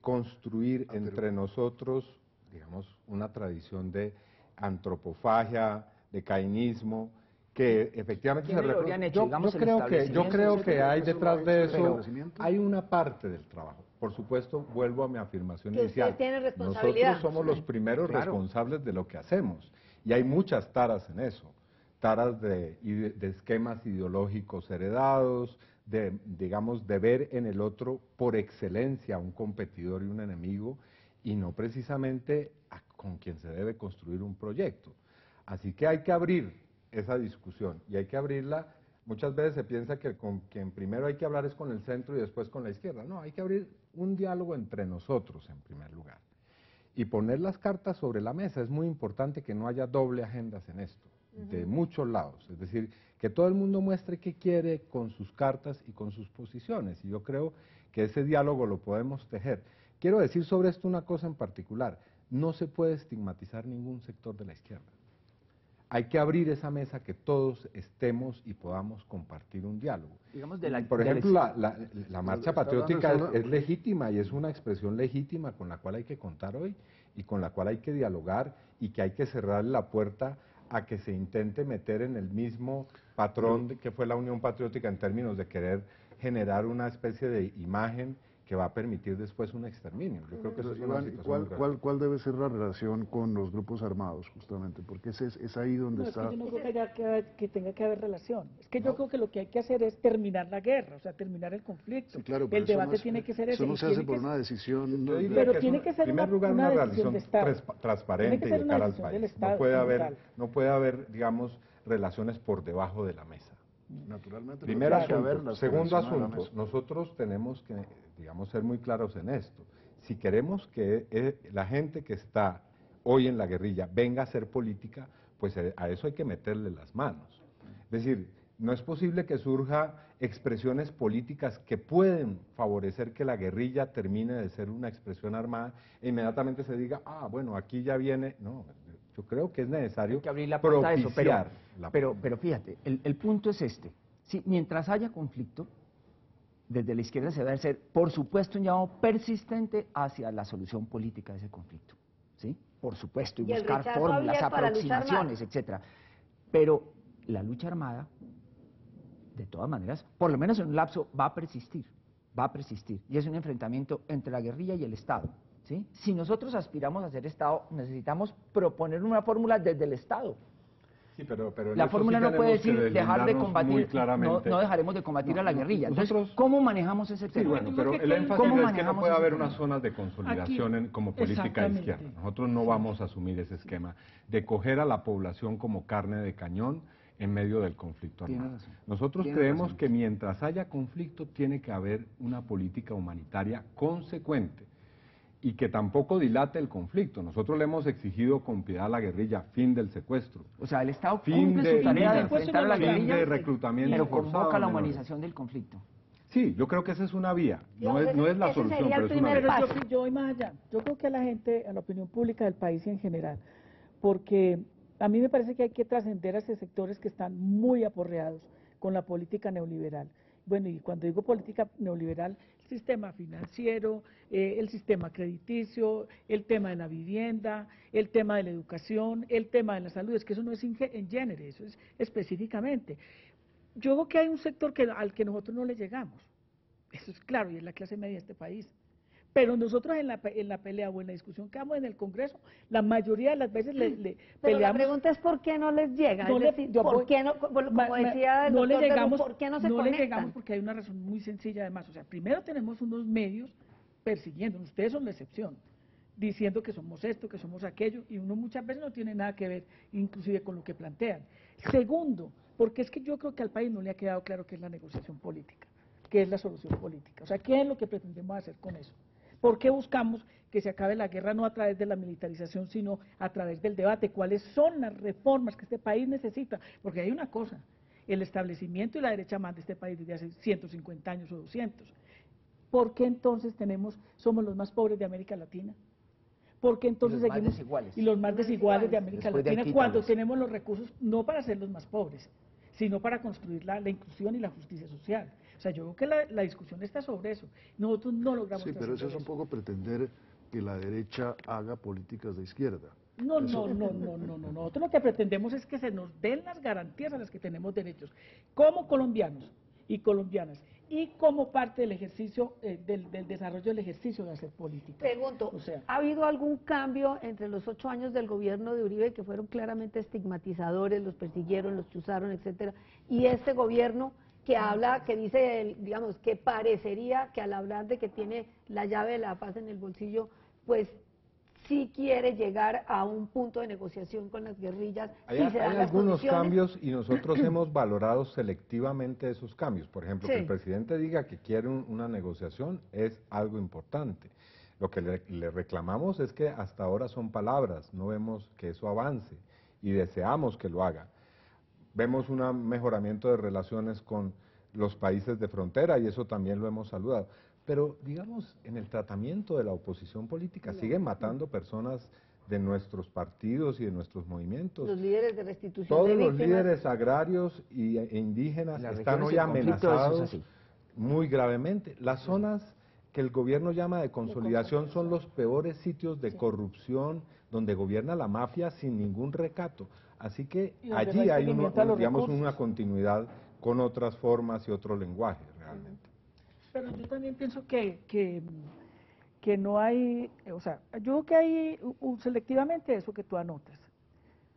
construir entre nosotros, digamos, una tradición de antropofagia, de cainismo, que efectivamente ¿Qué melodía han hecho? yo Digamos, el creo que establecimiento, hay detrás de eso, reconocimiento. hay una parte del trabajo. Por supuesto, vuelvo a mi afirmación Que usted inicial. tiene responsabilidad. Nosotros somos los primeros responsables de lo que hacemos. Y hay muchas taras en eso. Taras de esquemas ideológicos heredados, digamos, de ver en el otro por excelencia un competidor y un enemigo, y no precisamente con quien se debe construir un proyecto. Así que hay que abrir esa discusión y hay que abrirla. Muchas veces se piensa que con quien primero hay que hablar es con el centro y después con la izquierda. No, hay que abrir un diálogo entre nosotros en primer lugar y poner las cartas sobre la mesa. Es muy importante que no haya doble agendas en esto, de muchos lados. Es decir, que todo el mundo muestre qué quiere con sus cartas y con sus posiciones. Y yo creo que ese diálogo lo podemos tejer. Quiero decir sobre esto una cosa en particular. No se puede estigmatizar ningún sector de la izquierda. Hay que abrir esa mesa, que todos estemos y podamos compartir un diálogo. Digamos Por ejemplo, la marcha patriótica es legítima y es una expresión legítima con la cual hay que contar hoy y con la cual hay que dialogar y que hay que cerrar la puerta a que se intente meter en el mismo patrón que fue la Unión Patriótica en términos de querer generar una especie de imagen que va a permitir después un exterminio. Yo creo que eso es una Iván, situación muy grave. ¿cuál debe ser la relación con los grupos armados, justamente? Porque es ahí donde No, es está... que yo no creo que tenga que haber relación. Es que yo creo que lo que hay que hacer es terminar la guerra, o sea, terminar el conflicto. Sí, claro, pero el eso debate no es- tiene que ser ese. Eso no y se hace tiene por que- una decisión... Yo diría Pero que tiene es que ser en primer lugar una una decisión relación de Estado. transparente Tiene que y ser de una cara al decisión del país. Estado, No puede haber, digamos, relaciones por debajo de la mesa. Naturalmente. Primer pero tiene que asunto. haberlas por Segundo encima de la asunto, mesa. nosotros tenemos que, digamos, ser muy claros en esto. Si queremos que la gente que está hoy en la guerrilla venga a hacer política, pues a eso hay que meterle las manos. Es decir, no es posible que surja expresiones políticas que pueden favorecer que la guerrilla termine de ser una expresión armada e inmediatamente se diga, bueno, aquí ya viene. No, yo creo que es necesario Hay que abrir la puerta a eso, propiciar la pero fíjate, el punto es este. Si, mientras haya conflicto, desde la izquierda se debe hacer, por supuesto, un llamado persistente hacia la solución política de ese conflicto, ¿sí? Por supuesto, y Y el buscar rechazo fórmulas, abierto a la lucha aproximaciones, etcétera. Pero la lucha armada, de todas maneras, por lo menos en un lapso, va a persistir, y es un enfrentamiento entre la guerrilla y el Estado, ¿sí? Si nosotros aspiramos a ser Estado, necesitamos proponer una fórmula desde el Estado. Sí, pero en La eso fórmula sí no puede tenemos que decir dejar de deslindarnos muy combatir, claramente. no dejaremos de combatir a la guerrilla. Entonces, nosotros- ¿cómo manejamos ese Sí, tema? bueno, pero el énfasis ¿Cómo es que no manejamos puede ese haber tema? unas zonas de consolidación como política de exactamente. izquierda. Nosotros no vamos a asumir ese esquema de coger a la población como carne de cañón en medio del conflicto Tiene armado. razón. Nosotros Tiene creemos razón. que mientras haya conflicto tiene que haber una política humanitaria consecuente. y que tampoco dilate el conflicto. Nosotros le hemos exigido con piedad a la guerrilla fin del secuestro, O sea, el Estado fin cumple de su tarea de minas, enfrentar a la fin guerrilla, de reclutamiento pero forzado convoca de la menores. humanización del conflicto. Sí, yo creo que esa es una vía, no Digamos, es la ese solución, sería el pero es una primer vía. paso. Pero yo voy más allá. Yo creo que a la gente, a la opinión pública del país y en general, porque a mí me parece que hay que trascender a esos sectores que están muy aporreados con la política neoliberal. Bueno, y cuando digo política neoliberal, el sistema financiero, el sistema crediticio, el tema de la vivienda, el tema de la educación, el tema de la salud, es que eso no es en género, eso es específicamente. Yo creo que hay un sector al que nosotros no le llegamos, eso es claro, y es la clase media de este país. Pero nosotros en la pelea o en la discusión que damos en el Congreso, la mayoría de las veces le Pero peleamos. la pregunta es ¿por qué no les llega? No Es le- decir, yo ¿por voy- qué no, como decía el no le doctor Berro, llegamos, ¿por qué no se no le conectan? llegamos porque hay una razón muy sencilla además. O sea, primero tenemos unos medios persiguiéndonos, ustedes son la excepción, diciendo que somos esto, que somos aquello, y uno muchas veces no tiene nada que ver, inclusive con lo que plantean. Segundo, porque es que yo creo que al país no le ha quedado claro qué es la negociación política, qué es la solución política. O sea, ¿qué es lo que pretendemos hacer con eso? ¿Por qué buscamos que se acabe la guerra no a través de la militarización, sino a través del debate? ¿Cuáles son las reformas que este país necesita? Porque hay una cosa, el establecimiento y la derecha manda este país desde hace 150 años o 200. ¿Por qué entonces somos los más pobres de América Latina? ¿Por qué entonces los más seguimos desiguales. y los más desiguales de América Después de Latina Anquítalos. cuando tenemos los recursos no para ser los más pobres, sino para construir la inclusión y la justicia social? O sea, yo creo que la discusión está sobre eso. Nosotros no logramos Sí, pero eso es trascender un poco pretender que la derecha haga políticas de izquierda. No. Nosotros lo que pretendemos es que se nos den las garantías a las que tenemos derechos, como colombianos y colombianas, y como parte del ejercicio, del desarrollo del ejercicio de hacer política. Pregunto, O sea, ¿ha habido algún cambio entre los 8 años del gobierno de Uribe, que fueron claramente estigmatizadores, los persiguieron, los chuzaron, etcétera, y este gobierno que habla, que dice, digamos, que parecería que al hablar de que tiene la llave de la paz en el bolsillo, pues sí quiere llegar a un punto de negociación con las guerrillas? Hay, si se dan hay las algunos condiciones? cambios y nosotros hemos valorado selectivamente esos cambios. Por ejemplo, que Sí. el presidente diga que quiere una negociación es algo importante. Lo que le reclamamos es que hasta ahora son palabras, no vemos que eso avance y deseamos que lo haga. Vemos un mejoramiento de relaciones con los países de frontera y eso también lo hemos saludado. Pero, digamos, en el tratamiento de la oposición política siguen matando personas de nuestros partidos y de nuestros movimientos. Los líderes de restitución Todos de los víctimas. líderes agrarios e indígenas Las están regiones hoy en conflicto, eso es amenazados así. muy gravemente. Las zonas que el gobierno llama de consolidación son los peores sitios de corrupción donde gobierna la mafia sin ningún recato. Así que Y donde no allí hay hay seguimiento a los digamos, recursos. una continuidad con otras formas y otro lenguaje realmente. pero yo también pienso que no hay, o sea, yo creo que hay selectivamente eso que tú anotas.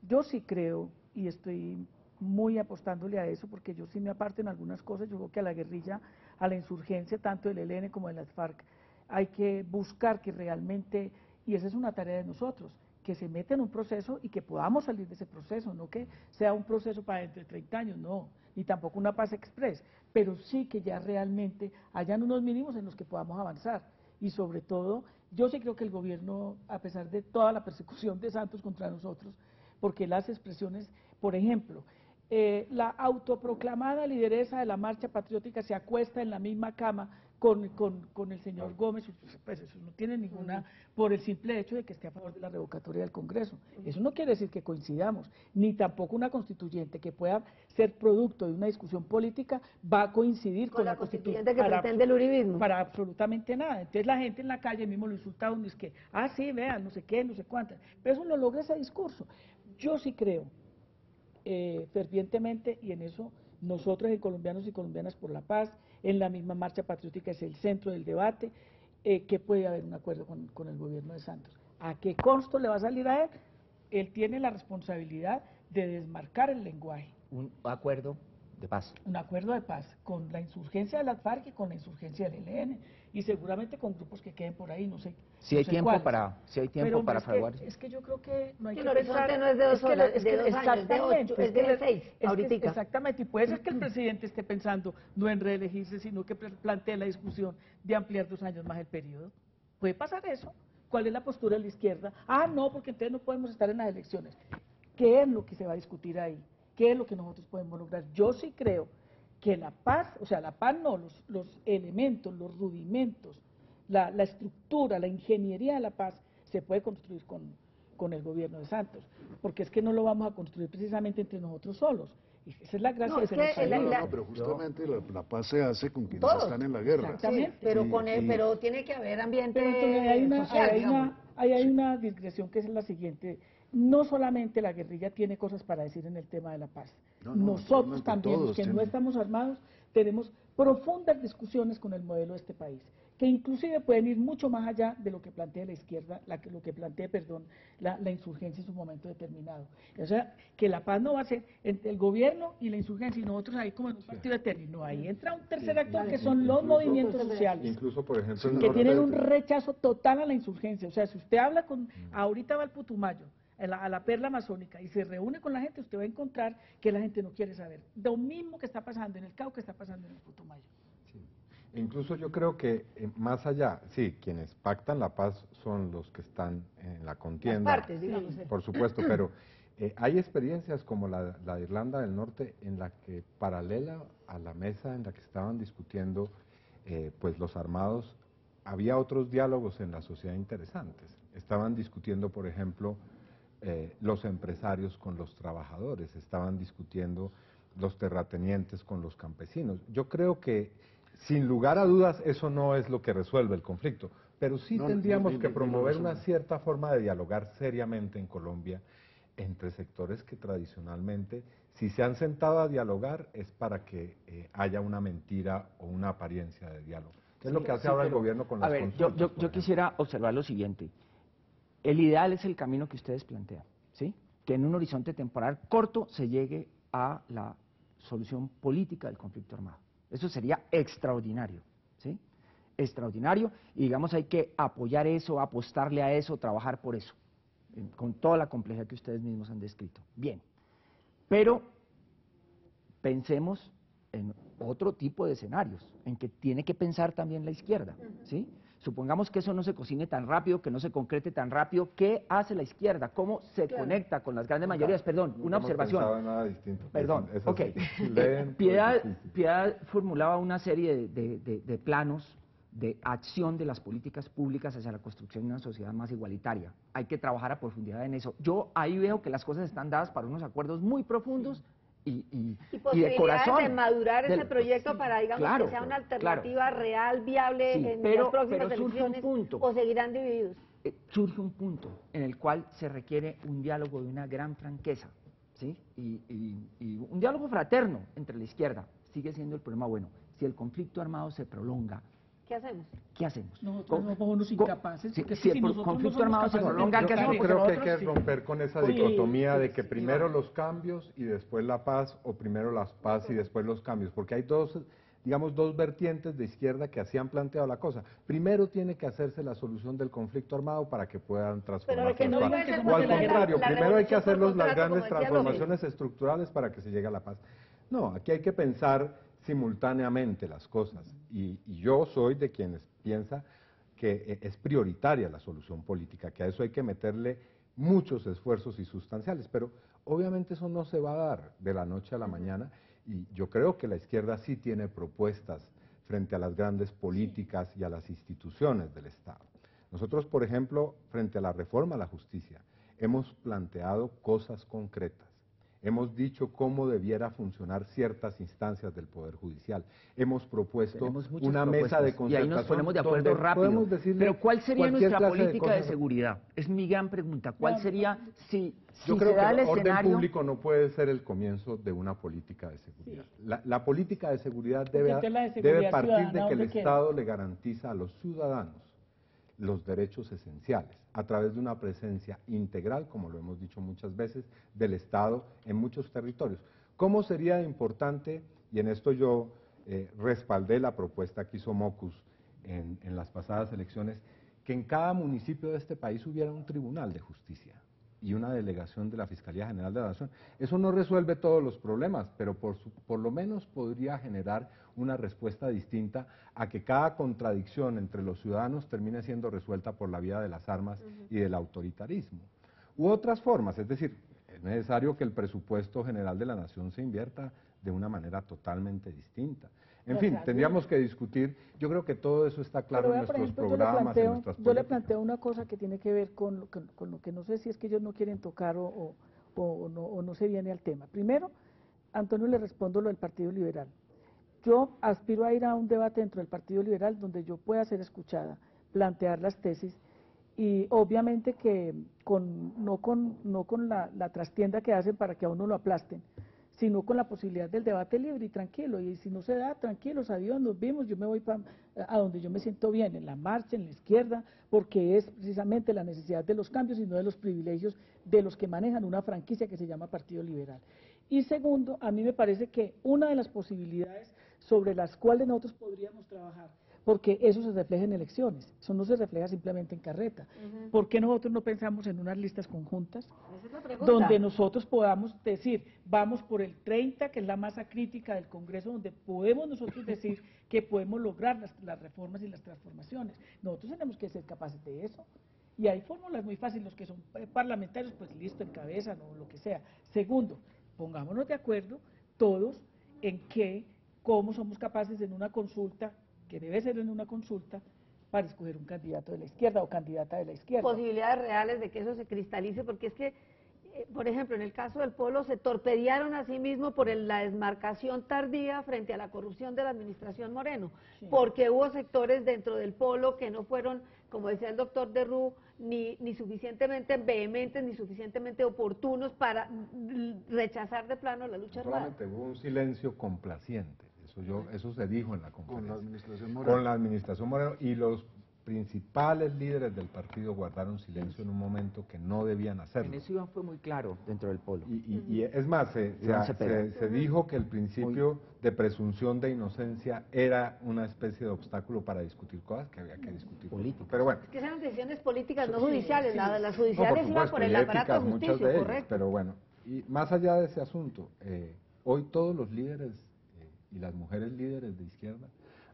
Yo sí creo, y estoy muy apostándole a eso, porque yo sí me aparto en algunas cosas, yo creo que a la guerrilla, a la insurgencia, tanto del ELN como de las FARC, hay que buscar que realmente, y esa es una tarea de nosotros, que se meta en un proceso y que podamos salir de ese proceso, no que sea un proceso para dentro de 30 años, no, ni tampoco una paz express, pero sí que ya realmente hayan unos mínimos en los que podamos avanzar. Y sobre todo, yo sí creo que el gobierno, a pesar de toda la persecución de Santos contra nosotros, porque las expresiones, por ejemplo, la autoproclamada lideresa de la marcha patriótica se acuesta en la misma cama con el señor Gómez, pues eso no tiene ninguna, por el simple hecho de que esté a favor de la revocatoria del Congreso. Eso no quiere decir que coincidamos, ni tampoco una constituyente que pueda ser producto de una discusión política va a coincidir Con la constituyente que pretende el uribismo. para absolutamente nada. Entonces la gente en la calle mismo lo insulta a uno, es que, sí, vean, no sé qué, no sé cuántas, pero eso no logra ese discurso. Yo sí creo fervientemente, y en eso nosotros en Colombianos y Colombianas por la Paz, en la misma marcha patriótica es el centro del debate, que puede haber un acuerdo con el gobierno de Santos. ¿A qué costo le va a salir a él? Él tiene la responsabilidad de desmarcar el lenguaje. Un acuerdo de paz. Un acuerdo de paz con la insurgencia de las FARC y con la insurgencia del ELN, y seguramente con grupos que queden por ahí, no sé. Si no hay sé tiempo cuáles. para, si hay tiempo Pero, para hombre, fraguar. es que yo creo que no hay Que que el horizonte pensar, no es de 2 horas, es que de 2 años, de exactamente, 8, es de 6 ahorita. Exactamente, y puede ser que el presidente esté pensando no en reelegirse, sino que plantee la discusión de ampliar 2 años más el periodo. Puede pasar eso, ¿Cuál es la postura de la izquierda? Ah, no, porque entonces no podemos estar en las elecciones. ¿Qué es lo que se va a discutir ahí? ¿Qué es lo que nosotros podemos lograr? Yo sí creo que la paz, o sea, la paz no, los elementos, los rudimentos, la estructura, la ingeniería de la paz se puede construir con el gobierno de Santos, porque es que no lo vamos a construir precisamente entre nosotros solos. Esa es la gracia No, de es ser que país. No, pero justamente la paz se hace con quienes Todos. están en la guerra. Exactamente. Sí, pero, Y- pero tiene que haber ambiente Pero entonces hay una, social, digamos. hay una digresión que es la siguiente. No solamente la guerrilla tiene cosas para decir en el tema de la paz. No, no, Nosotros naturalmente también, los todos que no tienen. estamos armados, tenemos profundas discusiones con el modelo de este país, que inclusive pueden ir mucho más allá de lo que plantea la izquierda, lo que plantea, perdón, la insurgencia en su momento determinado. O sea, que la paz no va a ser entre el gobierno y la insurgencia, y nosotros ahí como en un partido eterno. No, ahí entra un tercer actor que son los movimientos sociales. Incluso, por ejemplo, Que tienen un norte- rechazo total a la insurgencia. O sea, si usted habla con, ahorita va al Putumayo, a la perla amazónica, y se reúne con la gente, usted va a encontrar que la gente no quiere saber. Lo mismo que está pasando en el Cauca está pasando en el Putumayo. Incluso yo creo que más allá, sí, quienes pactan la paz son los que están en la contienda, Las partes, digamos. por supuesto, pero hay experiencias como la de Irlanda del Norte en la que paralela a la mesa en la que estaban discutiendo pues los armados, había otros diálogos en la sociedad interesantes. Estaban discutiendo, por ejemplo, los empresarios con los trabajadores, estaban discutiendo los terratenientes con los campesinos. Yo creo que, sin lugar a dudas, eso no es lo que resuelve el conflicto, pero sí tendríamos que promover una cierta forma de dialogar seriamente en Colombia entre sectores que tradicionalmente, si se han sentado a dialogar, es para que haya una mentira o una apariencia de diálogo. ¿Qué es lo que hace ahora el gobierno con las consultas? yo por ejemplo? quisiera observar lo siguiente. El ideal es el camino que ustedes plantean, ¿sí? Que en un horizonte temporal corto se llegue a la solución política del conflicto armado. Eso sería extraordinario, ¿sí? Extraordinario, y digamos hay que apoyar eso, apostarle a eso, trabajar por eso, con toda la complejidad que ustedes mismos han descrito. Bien, pero pensemos en otro tipo de escenarios, en que tiene que pensar también la izquierda, ¿sí? Supongamos que eso no se cocine tan rápido, que no se concrete tan rápido. ¿Qué hace la izquierda? ¿Cómo se conecta con las grandes mayorías? Perdón, Nunca una hemos observación. pensado en nada distinto. Perdón, Es ok. así. Leen, Piedad, pues, sí. Piedad formulaba una serie de planos de acción de las políticas públicas hacia la construcción de una sociedad más igualitaria. Hay que trabajar a profundidad en eso. Yo ahí veo que las cosas están dadas para unos acuerdos muy profundos y de posibilidades corazón. de madurar ese Del- proyecto para, digamos, claro, que sea una claro. alternativa real, viable Sí, en pero- las próximas pero surge un elecciones, punto. o seguirán divididos. Surge un punto en el cual se requiere un diálogo de una gran franqueza, ¿sí? Y un diálogo fraterno entre la izquierda. Sigue siendo el problema bueno. Si el conflicto armado se prolonga, ¿Qué hacemos? ¿qué hacemos? Nosotros no somos unos incapaces. Si, porque es si que el nosotros no conflicto somos armado se capaces de prolonga, ¿qué bloquear hacemos? Yo Porque creo que hay nosotros que sí. romper con esa Oye, dicotomía de que sí, primero claro. los cambios y después la paz, o primero la paz y después los cambios, porque hay dos, digamos, dos vertientes de izquierda que así han planteado la cosa. Primero tiene que hacerse la solución del conflicto armado para que puedan transformarse que las no cosas. puede ser O al más de la- contrario, la primero hay que revolución hacer por las contrato, grandes como decía transformaciones estructurales para que se llegue a la paz. No, aquí hay que pensar simultáneamente las cosas. Y yo soy de quienes piensa que es prioritaria la solución política, que a eso hay que meterle muchos esfuerzos y sustanciales, pero obviamente eso no se va a dar de la noche a la mañana, y yo creo que la izquierda sí tiene propuestas frente a las grandes políticas y a las instituciones del Estado. Nosotros, por ejemplo, frente a la reforma a la justicia, hemos planteado cosas concretas. Hemos dicho cómo debiera funcionar ciertas instancias del Poder Judicial. Hemos propuesto Tenemos muchas una mesa de propuestas, y concertación. ahí nos ponemos de acuerdo donde rápido. podemos decirle Pero ¿cuál sería cualquier nuestra clase política de cosas. seguridad? Es mi gran pregunta. ¿Cuál sería, si Yo se creo que da el el orden escenario? público no puede ser el comienzo de una política de seguridad. La política de seguridad debe, entonces la de seguridad debe partir de ciudadana, que el ¿dónde queda? Estado le garantiza a los ciudadanos los derechos esenciales a través de una presencia integral, como lo hemos dicho muchas veces, del Estado en muchos territorios. ¿Cómo sería importante, y en esto yo respaldé la propuesta que hizo Mocus en las pasadas elecciones, que en cada municipio de este país hubiera un tribunal de justicia? y una delegación de la Fiscalía General de la Nación. Eso no resuelve todos los problemas, pero por lo menos podría generar una respuesta distinta a que cada contradicción entre los ciudadanos termine siendo resuelta por la vía de las armas y del autoritarismo. U otras formas, es decir, es necesario que el presupuesto general de la Nación se invierta de una manera totalmente distinta. En fin, tendríamos que discutir, yo creo que todo eso está claro en nuestros programas, en nuestras políticas. Yo le planteo una cosa que tiene que ver con lo que no sé si es que ellos no quieren tocar o no se viene al tema. Primero, Antonio, le respondo lo del Partido Liberal. Yo aspiro a ir a un debate dentro del Partido Liberal donde yo pueda ser escuchada, plantear las tesis y obviamente que no con la trastienda que hacen para que a uno lo aplasten, sino con la posibilidad del debate libre y tranquilo, y si no se da, tranquilos, adiós, nos vimos, yo me voy a donde yo me siento bien, en la marcha, en la izquierda, porque es precisamente la necesidad de los cambios y no de los privilegios de los que manejan una franquicia que se llama Partido Liberal. Y segundo, a mí me parece que una de las posibilidades sobre las cuales nosotros podríamos trabajar, porque eso se refleja en elecciones, eso no se refleja simplemente en carreta. ¿Por qué nosotros no pensamos en unas listas conjuntas? Esa es la pregunta. Donde nosotros podamos decir, vamos por el 30, que es la masa crítica del Congreso, donde podemos nosotros decir que podemos lograr las reformas y las transformaciones. Nosotros tenemos que ser capaces de eso. Y hay fórmulas muy fáciles, los que son parlamentarios, pues listo, encabezan o lo que sea. Segundo, pongámonos de acuerdo todos en cómo somos capaces en una consulta, que debe ser en una consulta, para escoger un candidato de la izquierda o candidata de la izquierda. Posibilidades reales de que eso se cristalice, porque es que, por ejemplo, en el caso del Polo se torpedearon a sí mismos por la desmarcación tardía frente a la corrupción de la administración Moreno, porque hubo sectores dentro del Polo que no fueron, como decía el doctor Derrú, ni suficientemente vehementes, ni suficientemente oportunos para rechazar de plano la lucha armada. Solamente hubo un silencio complaciente. Eso se dijo en la conferencia. Con la administración Moreno. Con la administración Moreno, y los principales líderes del partido guardaron silencio en un momento que no debían hacerlo. En eso Iván fue muy claro dentro del Polo. Y es más, se dijo que el principio de presunción de inocencia era una especie de obstáculo para discutir cosas que había que discutir. Políticas. Pero bueno. Es que eran decisiones políticas, no judiciales, las judiciales No, iban por el aparato de muchas justicia, de ellas, correcto. pero bueno, y más allá de ese asunto, hoy todos los líderes y las mujeres líderes de izquierda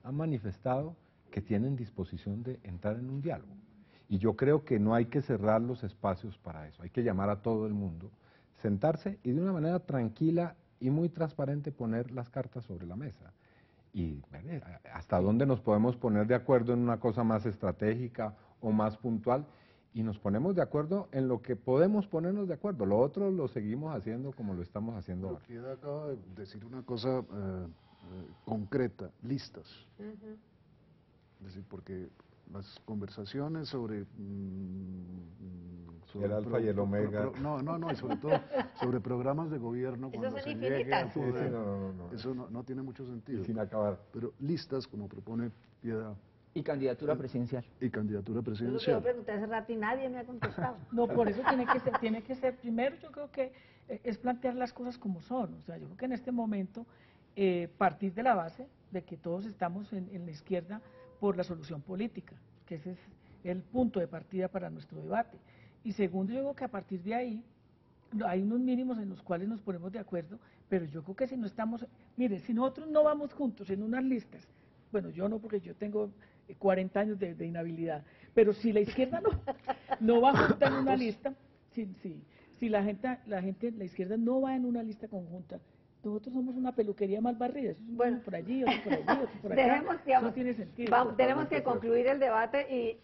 han manifestado que tienen disposición de entrar en un diálogo. Y yo creo que no hay que cerrar los espacios para eso, hay que llamar a todo el mundo, sentarse y de una manera tranquila y muy transparente poner las cartas sobre la mesa. Y hasta dónde nos podemos poner de acuerdo en una cosa más estratégica o más puntual, y nos ponemos de acuerdo en lo que podemos ponernos de acuerdo. Lo otro lo seguimos haciendo como lo estamos haciendo ahora. Piedad acaba de decir una cosa concreta, listas. Es decir, porque las conversaciones sobre el alfa y el omega. No, y sobre todo sobre programas de gobierno cuando se llegue al poder, eso no tiene mucho sentido. Y sin acabar. Pero listas, como propone Piedad. Y candidatura presidencial. Y candidatura Eso presidencial. lo pregunté hace rato y nadie me ha contestado. No, por eso tiene que ser, primero yo creo que es plantear las cosas como son. O sea, yo creo que en este momento partir de la base de que todos estamos en la izquierda por la solución política, que ese es el punto de partida para nuestro debate. Y segundo, yo creo que a partir de ahí hay unos mínimos en los cuales nos ponemos de acuerdo, pero yo creo que si no estamos, mire, si nosotros no vamos juntos en unas listas, bueno, yo no, porque yo tengo 40 años de inhabilidad, pero si la izquierda no va junta en una lista, si la izquierda no va en una lista conjunta, nosotros somos una peluquería mal barrida, eso es bueno, por allí, otro por allí, otro por acá, digamos, no tiene sentido. Tenemos que concluir el debate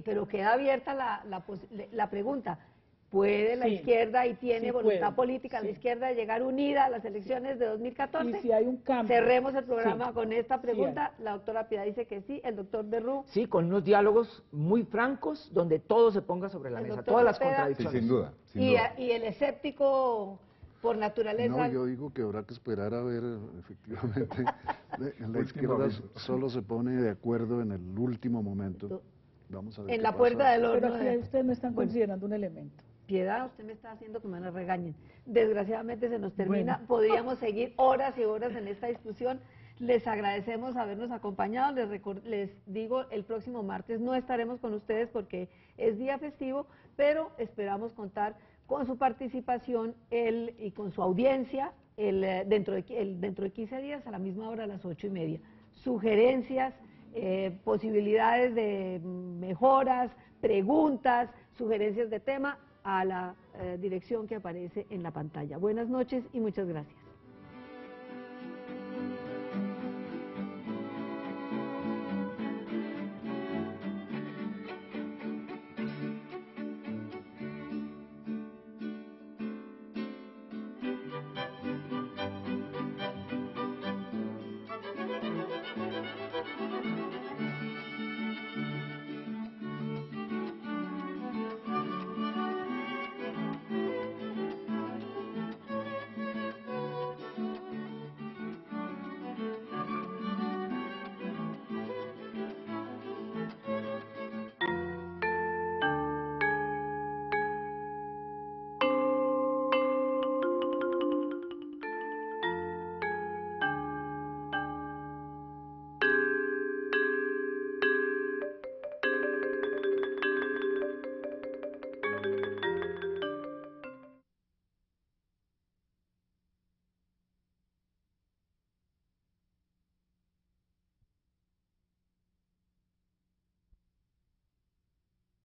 pero queda abierta la pregunta. ¿Puede la izquierda y tiene voluntad política la izquierda de llegar unida a las elecciones de 2014? Y si hay un cambio. Cerremos el programa con esta pregunta. La doctora Piedad dice que sí, el doctor Derrú. Sí, con unos diálogos muy francos donde todo se ponga sobre la mesa, todas las contradicciones. Sí, sin duda. Y el escéptico por naturaleza. No, yo digo que habrá que esperar a ver, efectivamente, la izquierda solo se pone de acuerdo en el último momento. Vamos a ver en la puerta del horno. Pero aquí ustedes no están considerando un elemento. Piedad, usted me está haciendo que me la regañen. Desgraciadamente se nos termina, podríamos seguir horas y horas en esta discusión. Les agradecemos habernos acompañado. Les digo, el próximo martes no estaremos con ustedes porque es día festivo, pero esperamos contar con su participación y con su audiencia dentro de 15 días a la misma hora, a las 8:30. Sugerencias, posibilidades de mejoras, preguntas, sugerencias de tema a la dirección que aparece en la pantalla. Buenas noches y muchas gracias.